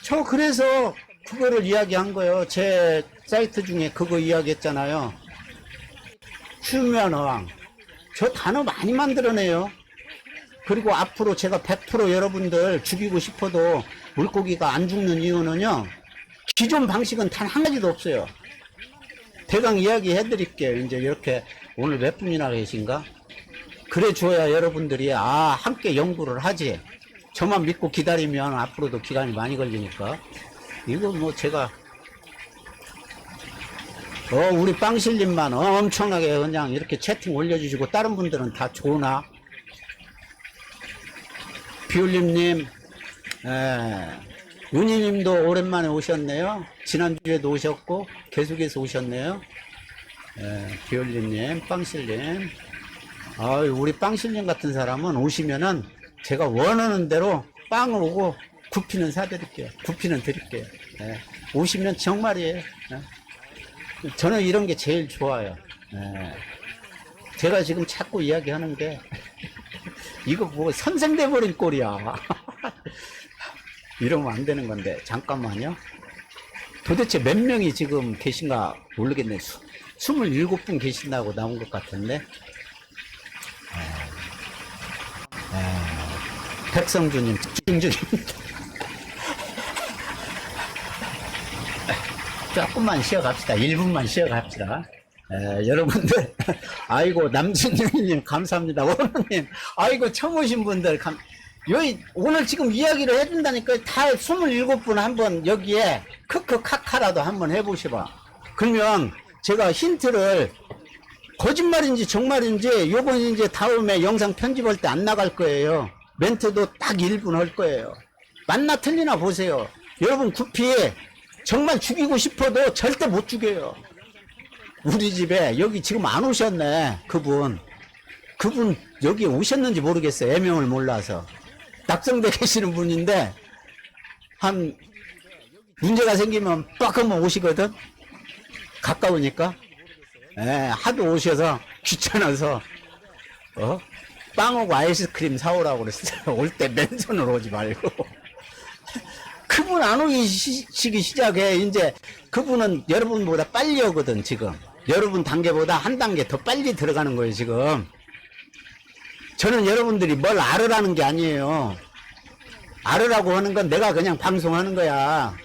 저 그래서 그거를 이야기한 거예요. 제 사이트 중에 그거 이야기했잖아요. 휴면어항. 저 단어 많이 만들어내요. 그리고 앞으로 제가 100% 여러분들 죽이고 싶어도 물고기가 안 죽는 이유는요, 기존 방식은 단 한 가지도 없어요. 대강 이야기 해드릴게요. 이제 이렇게 오늘 몇 분이나 계신가? 그래 줘야 여러분들이, 아, 함께 연구를 하지. 저만 믿고 기다리면 앞으로도 기간이 많이 걸리니까. 이거 뭐 제가, 우리 빵실님만 엄청나게 그냥 이렇게 채팅 올려주시고, 다른 분들은 다 좋으나? 비올림님, 윤희님도 오랜만에 오셨네요. 지난주에도 오셨고 계속해서 오셨네요. 비올림님, 빵실님. 우리 빵실님 같은 사람은 오시면은 제가 원하는 대로 빵을 오고 구피는 사드릴게요. 구피는 드릴게요. 오시면 정말이에요. 저는 이런 게 제일 좋아요. 제가 지금 자꾸 이야기하는 게 이거 뭐 선생돼 버린 꼴이야. 이러면 안 되는 건데. 잠깐만요. 도대체 몇 명이 지금 계신가 모르겠네. 27분 계신다고 나온 것 같은데. 백성주님 집중 중입니다. 조금만 쉬어갑시다. 1분만 쉬어갑시다. 여러분들, 아이고, 남진영님, 감사합니다. 오너님, 아이고, 처음 오신 분들, 여기, 오늘 지금 이야기를 해준다니까, 다 27분 한번 여기에, 크크카카라도 한번 해보시봐. 그러면, 제가 힌트를, 거짓말인지 정말인지, 요건 이제 다음에 영상 편집할 때 안 나갈 거예요. 멘트도 딱 1분 할 거예요. 맞나 틀리나 보세요. 여러분, 구피, 정말 죽이고 싶어도 절대 못 죽여요. 우리 집에 여기 지금 안 오셨네. 그분 여기 오셨는지 모르겠어요. 애명을 몰라서. 낙성대 계시는 분인데 한 문제가 생기면 빡 한번 오시거든. 가까우니까. 하도 오셔서 귀찮아서 빵하고 아이스크림 사오라고 그랬어요. 올 때 맨손으로 오지 말고. 그분 안 오시기 시작해. 이제 그분은 여러분보다 빨리 오거든. 지금 여러분 단계보다 한 단계 더 빨리 들어가는 거예요. 지금 저는 여러분들이 뭘 알으라는 게 아니에요. 알으라고 하는 건 내가 그냥 방송하는 거야.